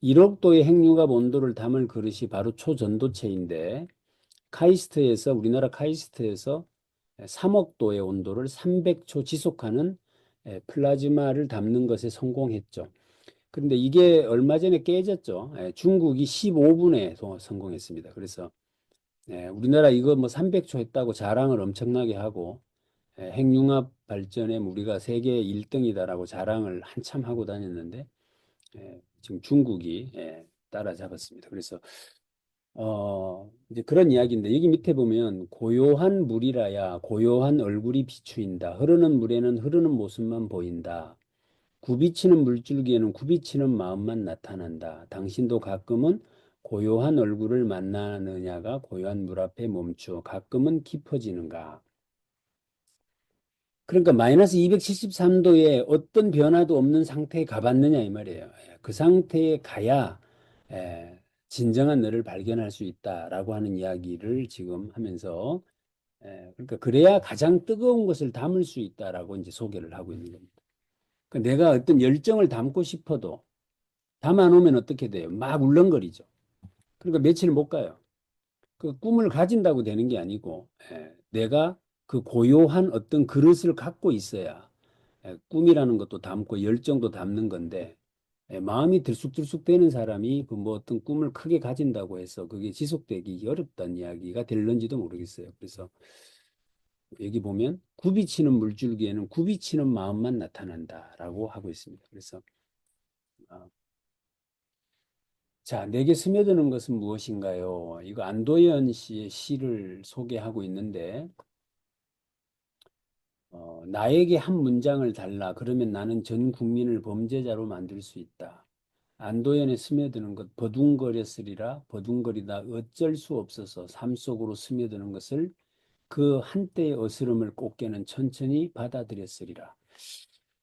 1억 도의 핵융합 온도를 담을 그릇이 바로 초전도체인데 우리나라 카이스트에서 3억 도의 온도를 300초 지속하는 플라즈마를 담는 것에 성공했죠. 그런데 이게 얼마 전에 깨졌죠. 중국이 15분에 성공했습니다. 그래서 우리나라 이거 뭐 300초 했다고 자랑을 엄청나게 하고 핵융합 발전에 우리가 세계 1등이다라고 자랑을 한참 하고 다녔는데 지금 중국이 따라잡았습니다. 그래서 이제 그런 이야기인데 여기 밑에 보면 고요한 물이라야 고요한 얼굴이 비추인다. 흐르는 물에는 흐르는 모습만 보인다. 굽이치는 물줄기에는 굽이치는 마음만 나타난다. 당신도 가끔은 고요한 얼굴을 만나느냐가 고요한 물 앞에 멈추어 가끔은 깊어지는가. 그러니까 마이너스 273도에 어떤 변화도 없는 상태에 가봤느냐 이 말이에요. 그 상태에 가야 진정한 너를 발견할 수 있다라고 하는 이야기를 지금 하면서 그러니까 그래야 가장 뜨거운 것을 담을 수 있다라고 이제 소개를 하고 있는 겁니다. 그러니까 내가 어떤 열정을 담고 싶어도 담아놓으면 어떻게 돼요? 막 울렁거리죠. 그러니까 며칠 못 가요. 그 꿈을 가진다고 되는 게 아니고 내가 그 고요한 어떤 그릇을 갖고 있어야 꿈이라는 것도 담고 열정도 담는 건데 마음이 들쑥들쑥 되는 사람이 그 뭐 어떤 꿈을 크게 가진다고 해서 그게 지속되기 어렵다는 이야기가 될런지도 모르겠어요. 그래서 여기 보면 굽이치는 물줄기에는 굽이치는 마음만 나타난다라고 하고 있습니다. 그래서 자, 내게 스며드는 것은 무엇인가요? 이거 안도현 씨의 시를 소개하고 있는데 나에게 한 문장을 달라. 그러면 나는 전 국민을 범죄자로 만들 수 있다. 안도현에 스며드는 것 버둥거렸으리라 버둥거리다 어쩔 수 없어서 삶 속으로 스며드는 것을 그 한때의 어스름을 꽃게는 천천히 받아들였으리라.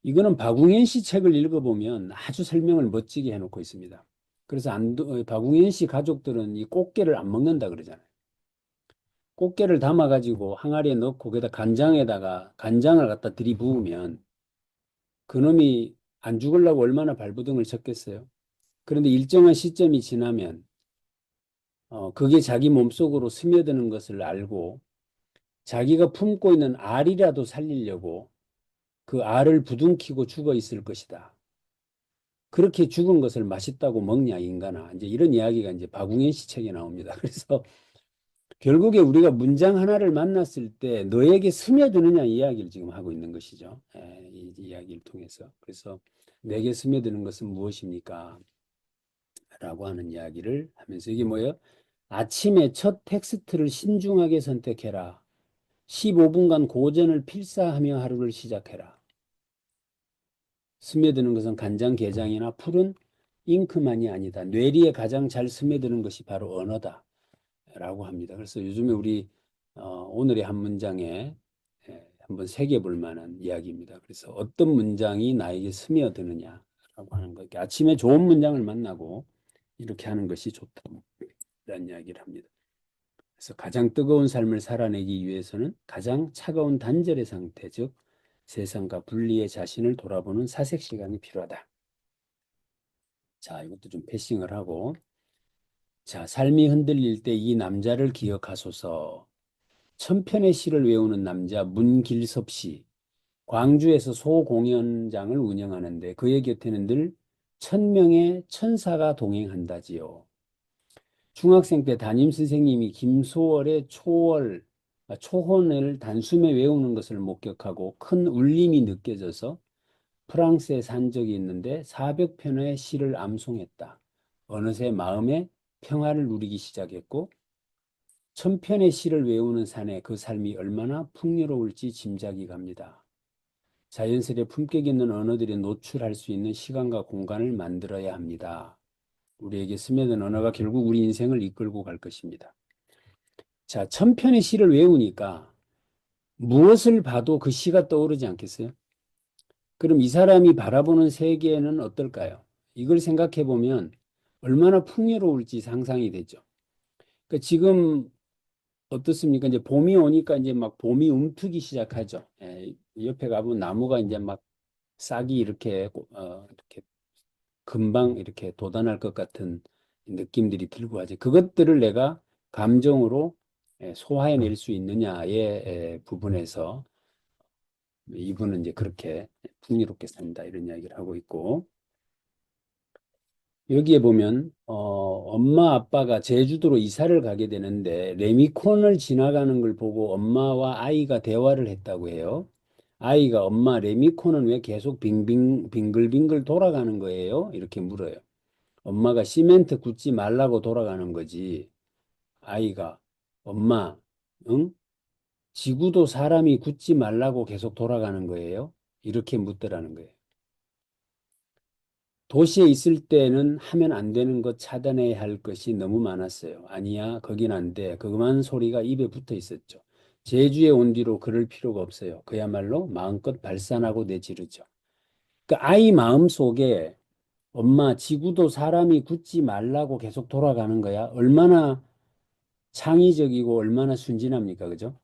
이거는 박웅현 씨 책을 읽어보면 아주 설명을 멋지게 해놓고 있습니다. 그래서 박웅현 씨 가족들은 이 꽃게를 안 먹는다 그러잖아요. 꽃게를 담아가지고 항아리에 넣고 거기다 간장에다가 간장을 갖다 들이부으면 그놈이 안 죽으려고 얼마나 발버둥을 쳤겠어요. 그런데 일정한 시점이 지나면 그게 자기 몸속으로 스며드는 것을 알고 자기가 품고 있는 알이라도 살리려고 그 알을 부둥키고 죽어 있을 것이다. 그렇게 죽은 것을 맛있다고 먹냐 인간아. 이제 이런 이야기가 이제 박웅현 씨 책에 나옵니다. 그래서 결국에 우리가 문장 하나를 만났을 때 너에게 스며드느냐 이야기를 지금 하고 있는 것이죠. 이 이야기를 통해서. 그래서 내게 스며드는 것은 무엇입니까? 라고 하는 이야기를 하면서 이게 뭐예요? 아침에 첫 텍스트를 신중하게 선택해라. 15분간 고전을 필사하며 하루를 시작해라. 스며드는 것은 간장게장이나 푸른 잉크만이 아니다. 뇌리에 가장 잘 스며드는 것이 바로 언어다. 라고 합니다. 그래서 요즘에 우리 오늘의 한 문장에 한번 새겨볼 만한 이야기입니다. 그래서 어떤 문장이 나에게 스며드느냐라고 하는 거. 아침에 좋은 문장을 만나고 이렇게 하는 것이 좋다라는 이야기를 합니다. 그래서 가장 뜨거운 삶을 살아내기 위해서는 가장 차가운 단절의 상태, 즉 세상과 분리의 자신을 돌아보는 사색 시간이 필요하다. 자, 이것도 좀 패싱을 하고 자, 삶이 흔들릴 때 이 남자를 기억하소서. 천편의 시를 외우는 남자 문길섭 씨. 광주에서 소공연장을 운영하는데 그의 곁에는 늘 1000명의 천사가 동행한다지요. 중학생 때 담임 선생님이 김소월의 초혼을 단숨에 외우는 것을 목격하고 큰 울림이 느껴져서 프랑스에 산 적이 있는데 400편의 시를 암송했다. 어느새 마음에 평화를 누리기 시작했고 천편의 시를 외우는 사내 그 삶이 얼마나 풍요로울지 짐작이 갑니다. 자연스레 품격 있는 언어들이 노출할 수 있는 시간과 공간을 만들어야 합니다. 우리에게 스며든 언어가 결국 우리 인생을 이끌고 갈 것입니다. 자, 천편의 시를 외우니까 무엇을 봐도 그 시가 떠오르지 않겠어요? 그럼 이 사람이 바라보는 세계는 어떨까요? 이걸 생각해 보면 얼마나 풍요로울지 상상이 되죠. 그러니까 지금 어떻습니까? 이제 봄이 오니까 이제 막 봄이 움트기 시작하죠. 예, 옆에 가보면 나무가 이제 막 싹이 이렇게 금방 이렇게 돋아날 것 같은 느낌들이 들고 하죠. 그것들을 내가 감정으로 소화해낼 수 있느냐의 부분에서 이분은 이제 그렇게 풍요롭게 산다 이런 이야기를 하고 있고, 여기에 보면 엄마 아빠가 제주도로 이사를 가게 되는데 레미콘을 지나가는 걸 보고 엄마와 아이가 대화를 했다고 해요. 아이가 엄마 레미콘은 왜 계속 빙글빙글 돌아가는 거예요? 이렇게 물어요. 엄마가 시멘트 굽지 말라고 돌아가는 거지. 아이가 엄마, 응? 지구도 사람이 굳지 말라고 계속 돌아가는 거예요? 이렇게 묻더라는 거예요. 도시에 있을 때는 하면 안 되는 것 차단해야 할 것이 너무 많았어요. 아니야, 거긴 안 돼. 그만 소리가 입에 붙어 있었죠. 제주에 온 뒤로 그럴 필요가 없어요. 그야말로 마음껏 발산하고 내지르죠. 그 아이 마음 속에 엄마, 지구도 사람이 굳지 말라고 계속 돌아가는 거야. 얼마나 창의적이고 얼마나 순진합니까? 그죠?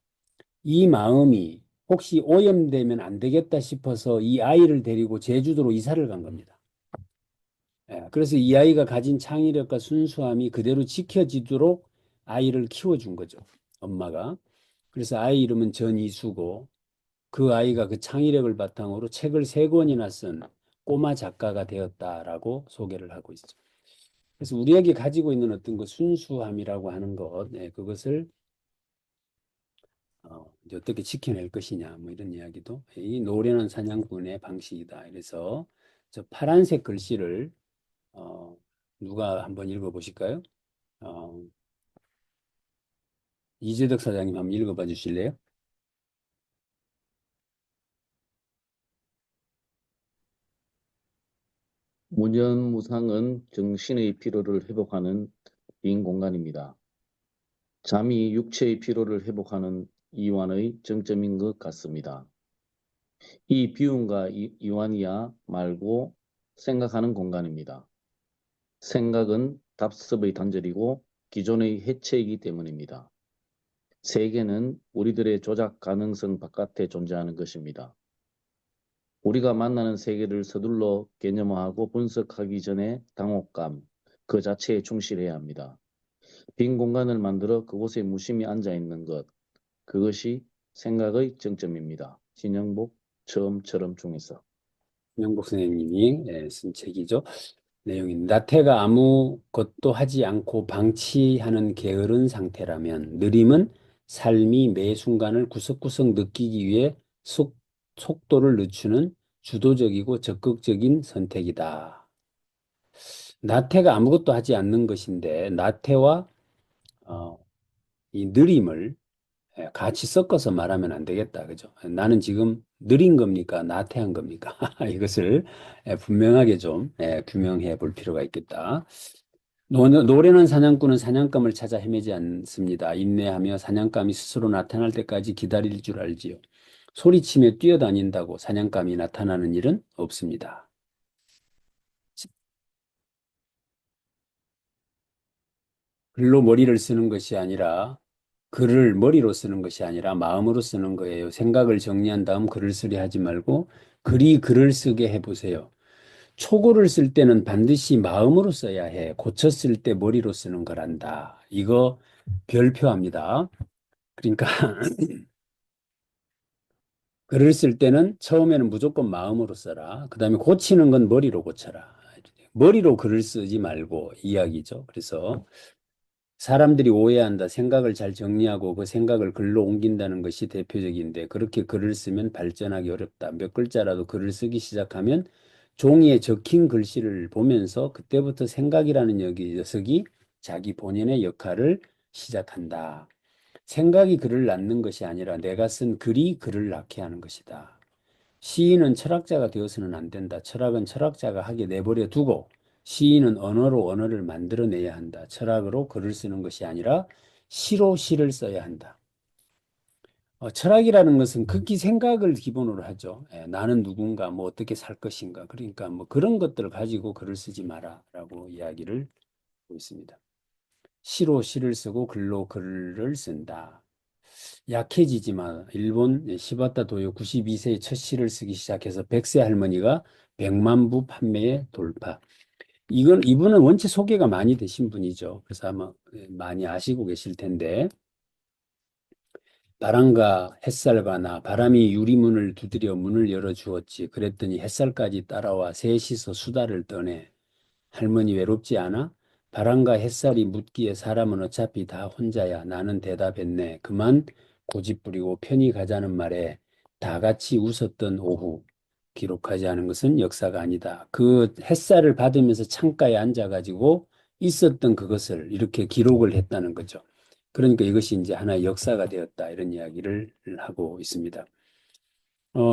이 마음이 혹시 오염되면 안 되겠다 싶어서 이 아이를 데리고 제주도로 이사를 간 겁니다. 그래서 이 아이가 가진 창의력과 순수함이 그대로 지켜지도록 아이를 키워준 거죠. 엄마가. 그래서 아이 이름은 전이수고 그 아이가 그 창의력을 바탕으로 책을 3권이나 쓴 꼬마 작가가 되었다라고 소개를 하고 있죠. 그래서 우리에게 가지고 있는 어떤 그 순수함이라고 하는 것, 그것을 이제 어떻게 지켜낼 것이냐, 뭐 이런 이야기도 이 노련한 사냥꾼의 방식이다. 그래서 저 파란색 글씨를 어, 누가 한번 읽어보실까요? 어, 이재덕 사장님 한번 읽어봐 주실래요? 무념무상은 정신의 피로를 회복하는 빈 공간입니다. 잠이 육체의 피로를 회복하는 이완의 정점인 것 같습니다. 이 비움과 이완이야 말고 생각하는 공간입니다. 생각은 답습의 단절이고 기존의 해체이기 때문입니다. 세계는 우리들의 조작 가능성 바깥에 존재하는 것입니다. 우리가 만나는 세계를 서둘러 개념화하고 분석하기 전에 당혹감, 그 자체에 충실해야 합니다. 빈 공간을 만들어 그곳에 무심히 앉아있는 것, 그것이 생각의 정점입니다. 신영복 처음처럼 중에서. 명복 선생님이 쓴 책이죠. 내용이 나태가 아무것도 하지 않고 방치하는 게으른 상태라면 느림은 삶이 매 순간을 구석구석 느끼기 위해 속도를 늦추는 주도적이고 적극적인 선택이다. 나태가 아무것도 하지 않는 것인데 나태와 이 느림을 같이 섞어서 말하면 안 되겠다. 그죠? 나는 지금 느린 겁니까? 나태한 겁니까? 이것을 분명하게 좀 규명해 볼 필요가 있겠다. 노련한 사냥꾼은 사냥감을 찾아 헤매지 않습니다. 인내하며 사냥감이 스스로 나타날 때까지 기다릴 줄 알지요. 소리치며 뛰어다닌다고 사냥감이 나타나는 일은 없습니다. 글로 머리를 쓰는 것이 아니라 글을 머리로 쓰는 것이 아니라 마음으로 쓰는 거예요. 생각을 정리한 다음 글을 쓰려 하지 말고 글을 쓰게 해보세요. 초고를 쓸 때는 반드시 마음으로 써야 해. 고쳐 쓸 때 머리로 쓰는 거란다. 이거 별표합니다. 그러니까 글을 쓸 때는 처음에는 무조건 마음으로 써라. 그 다음에 고치는 건 머리로 고쳐라. 머리로 글을 쓰지 말고 이야기죠. 그래서 사람들이 오해한다. 생각을 잘 정리하고 그 생각을 글로 옮긴다는 것이 대표적인데 그렇게 글을 쓰면 발전하기 어렵다. 몇 글자라도 글을 쓰기 시작하면 종이에 적힌 글씨를 보면서 그때부터 생각이라는 녀석이 자기 본인의 역할을 시작한다. 생각이 글을 낳는 것이 아니라 내가 쓴 글이 글을 낳게 하는 것이다. 시인은 철학자가 되어서는 안 된다. 철학은 철학자가 하게 내버려 두고 시인은 언어로 언어를 만들어내야 한다. 철학으로 글을 쓰는 것이 아니라 시로 시를 써야 한다. 철학이라는 것은 극히 생각을 기본으로 하죠. 나는 누군가, 뭐 어떻게 살 것인가. 그러니까 뭐 그런 것들을 가지고 글을 쓰지 마라라고 이야기를 하고 있습니다. 시로 시를 쓰고 글로 글을 쓴다. 약해지지만 일본 시바타 도요 92세에 첫 시를 쓰기 시작해서 100세 할머니가 100만 부 판매에 돌파. 이분은 원체 소개가 많이 되신 분이죠. 그래서 아마 많이 아시고 계실 텐데 바람과 햇살과 나 바람이 유리문을 두드려 문을 열어주었지. 그랬더니 햇살까지 따라와 셋이서 수다를 떠네. 할머니 외롭지 않아? 바람과 햇살이 묻기에 사람은 어차피 다 혼자야. 나는 대답했네. 그만 고집부리고 편히 가자는 말에 다 같이 웃었던 오후. 기록하지 않은 것은 역사가 아니다. 그 햇살을 받으면서 창가에 앉아가지고 있었던 그것을 이렇게 기록을 했다는 거죠. 그러니까 이것이 이제 하나의 역사가 되었다. 이런 이야기를 하고 있습니다.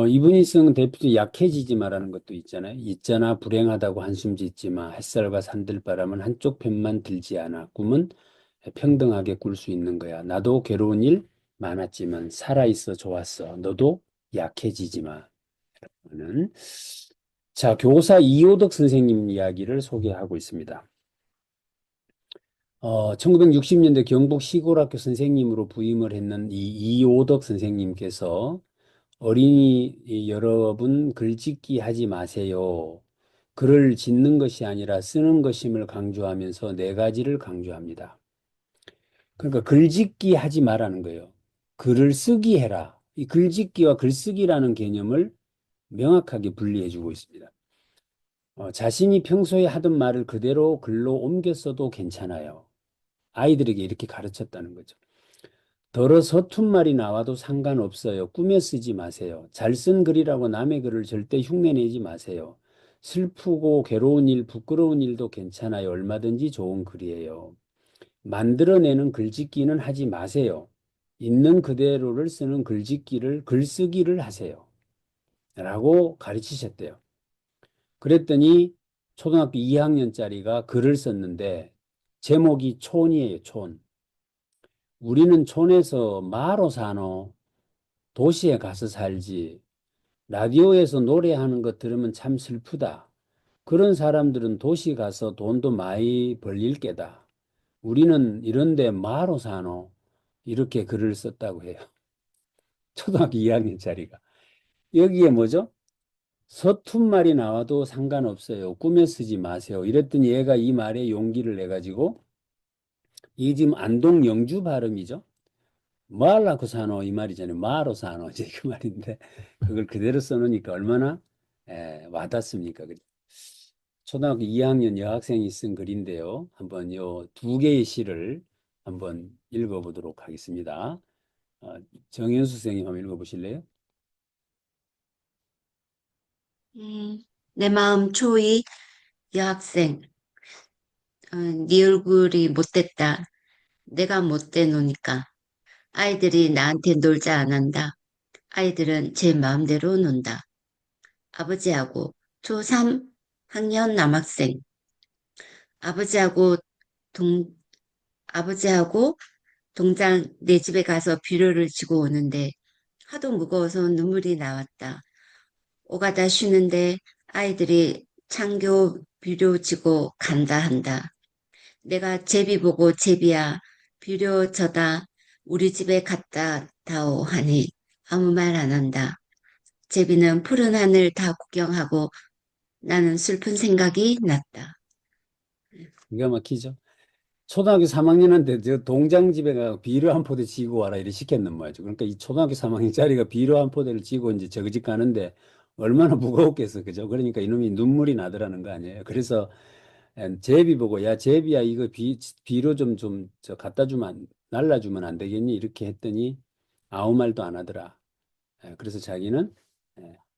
이분이 쓴 대표적 약해지지 마라는 것도 있잖아요. 있잖아 불행하다고 한숨 짓지 마. 햇살과 산들바람은 한쪽 편만 들지 않아. 꿈은 평등하게 꿀 수 있는 거야. 나도 괴로운 일 많았지만 살아있어 좋았어. 너도 약해지지 마. 는 자, 교사 이호덕 선생님 이야기를 소개하고 있습니다. 1960년대 경북 시골학교 선생님으로 부임을 했는 이 이호덕 선생님께서 어린이 여러분 글짓기 하지 마세요. 글을 짓는 것이 아니라 쓰는 것임을 강조하면서 네 가지를 강조합니다. 그러니까 글짓기 하지 말라는 거예요. 글을 쓰기 해라. 이 글짓기와 글쓰기라는 개념을 명확하게 분리해 주고 있습니다. 자신이 평소에 하던 말을 그대로 글로 옮겨 써도 괜찮아요. 아이들에게 이렇게 가르쳤다는 거죠. 더러 서툰 말이 나와도 상관없어요. 꾸며 쓰지 마세요. 잘 쓴 글이라고 남의 글을 절대 흉내내지 마세요. 슬프고 괴로운 일, 부끄러운 일도 괜찮아요. 얼마든지 좋은 글이에요. 만들어내는 글짓기는 하지 마세요. 있는 그대로를 쓰는 글쓰기를 하세요. 라고 가르치셨대요. 그랬더니 초등학교 2학년짜리가 글을 썼는데 제목이 촌이에요, 촌. 우리는 촌에서 마로 사노. 도시에 가서 살지. 라디오에서 노래하는 것 들으면 참 슬프다. 그런 사람들은 도시 가서 돈도 많이 벌릴 게다. 우리는 이런데 마로 사노. 이렇게 글을 썼다고 해요. 초등학교 2학년짜리가. 여기에 뭐죠? 서툰 말이 나와도 상관없어요. 꾸며 쓰지 마세요. 이랬더니 얘가 이 말에 용기를 내가지고 이게 지금 안동 영주 발음이죠. 뭐 하려고 사노 이 말이잖아요. 뭐하러 사노 이제 그 말인데 그걸 그대로 써놓으니까 얼마나 와닿습니까? 초등학교 2학년 여학생이 쓴 글인데요. 한번 요 두 개의 시를 한번 읽어보도록 하겠습니다. 정현수 선생님 한번 읽어보실래요? 내 마음 초이 여학생, 네 얼굴이 못됐다. 내가 못돼 노니까. 아이들이 나한테 놀자 안 한다. 아이들은 제 마음대로 논다. 아버지하고 초3 학년 남학생. 아버지하고 동, 아버지하고 동장 내 집에 가서 비료를 지고 오는데 하도 무거워서 눈물이 나왔다. 오가다 쉬는데 아이들이 창교 비료 지고 간다 한다. 내가 제비 보고 제비야 비료 저다 우리 집에 갖다 다오 하니 아무 말 안 한다. 제비는 푸른 하늘 다 구경하고 나는 슬픈 생각이 났다. 기가 막히죠? 초등학교 3학년한테 저 동장 집에 가 비료 한 포대 지고 와라 이래 시켰는 말이죠. 그러니까 이 초등학교 3학년짜리가 비료 한 포대를 지고 이제 저기 집 가는데 얼마나 무거웠겠어, 그죠? 그러니까 이놈이 눈물이 나더라는 거 아니에요. 그래서 제비 보고 야 제비야 이거 비료 저 갖다 주면 날라주면 안 되겠니? 이렇게 했더니 아무 말도 안 하더라. 그래서 자기는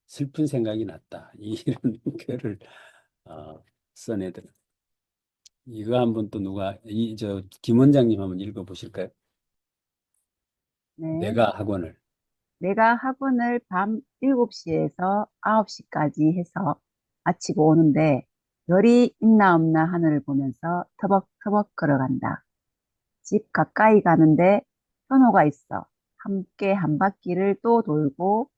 슬픈 생각이 났다. 이런 글을 써내더라. 이거 한번 또 누가 김 원장님 한번 읽어보실까요? 네. 내가 학원을 내가 학원을 밤 7시에서 9시까지 해서 마치고 오는데 별이 있나 없나 하늘을 보면서 터벅터벅 걸어간다. 집 가까이 가는데 현호가 있어. 함께 한 바퀴를 또 돌고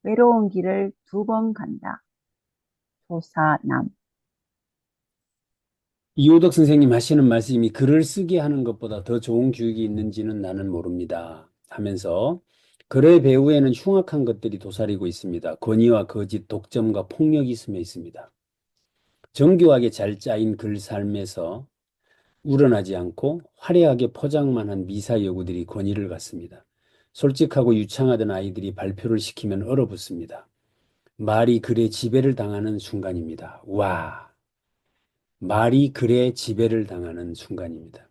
외로운 길을 2번 간다. 조사남. 이호덕 선생님 하시는 말씀이 글을 쓰게 하는 것보다 더 좋은 교육이 있는지는 나는 모릅니다 하면서 글의 배후에는 흉악한 것들이 도사리고 있습니다. 권위와 거짓, 독점과 폭력이 스며 있습니다. 정교하게 잘 짜인 글 삶에서 우러나지 않고 화려하게 포장만 한 미사 여구들이 권위를 갖습니다. 솔직하고 유창하던 아이들이 발표를 시키면 얼어붙습니다. 말이 글에 지배를 당하는 순간입니다. 와, 말이 글에 지배를 당하는 순간입니다.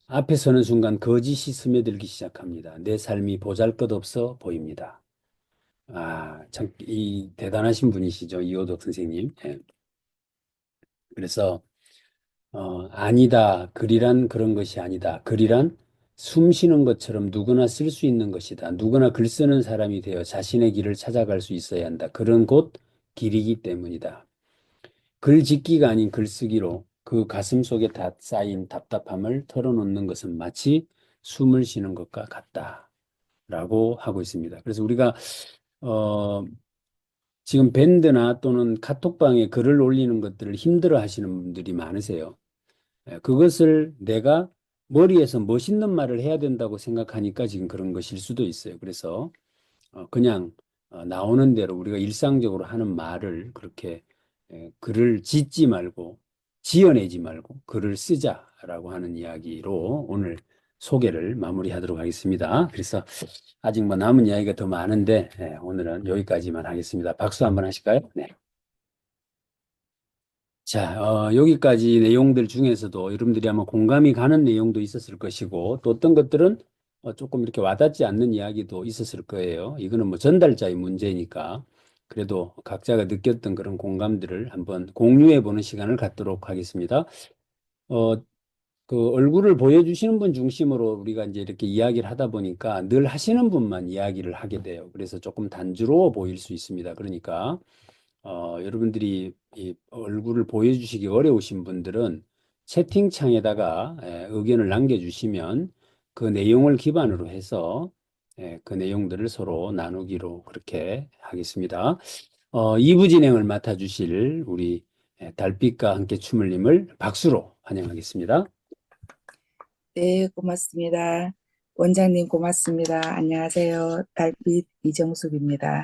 앞에 서는 순간 거짓이 스며들기 시작합니다. 내 삶이 보잘것없어 보입니다. 참, 대단하신 분이시죠, 이호덕 선생님. 예. 그래서 아니다. 글이란 그런 것이 아니다. 글이란 숨 쉬는 것처럼 누구나 쓸 수 있는 것이다. 누구나 글 쓰는 사람이 되어 자신의 길을 찾아갈 수 있어야 한다. 그런 곧 길이기 때문이다. 글 짓기가 아닌 글쓰기로 그 가슴 속에 다 쌓인 답답함을 털어놓는 것은 마치 숨을 쉬는 것과 같다라고 하고 있습니다. 그래서 우리가 지금 밴드나 또는 카톡방에 글을 올리는 것들을 힘들어 하시는 분들이 많으세요. 그것을 내가 머리에서 멋있는 말을 해야 된다고 생각하니까 지금 그런 것일 수도 있어요. 그래서 그냥 나오는 대로 우리가 일상적으로 하는 말을 그렇게 글을 짓지 말고 지어내지 말고 글을 쓰자라고 하는 이야기로 오늘 소개를 마무리하도록 하겠습니다. 그래서 아직 뭐 남은 이야기가 더 많은데 오늘은 여기까지만 하겠습니다. 박수 한번 하실까요? 네. 자, 여기까지 내용들 중에서도 여러분들이 아마 공감이 가는 내용도 있었을 것이고, 또 어떤 것들은 조금 이렇게 와닿지 않는 이야기도 있었을 거예요. 이거는 뭐 전달자의 문제니까. 그래도 각자가 느꼈던 그런 공감들을 한번 공유해 보는 시간을 갖도록 하겠습니다. 어, 그 얼굴을 보여주시는 분 중심으로 우리가 이제 이렇게 이야기를 하다 보니까 늘 하시는 분만 이야기를 하게 돼요. 그래서 조금 단조로워 보일 수 있습니다. 그러니까 여러분들이 이 얼굴을 보여주시기 어려우신 분들은 채팅창에다가 의견을 남겨주시면 그 내용을 기반으로 해서 그 내용들을 서로 나누기로 그렇게 하겠습니다. 2부 진행을 맡아주실 우리 달빛과 함께 춤을님을 박수로 환영하겠습니다. 네, 고맙습니다. 원장님 고맙습니다. 안녕하세요. 달빛 이정숙입니다.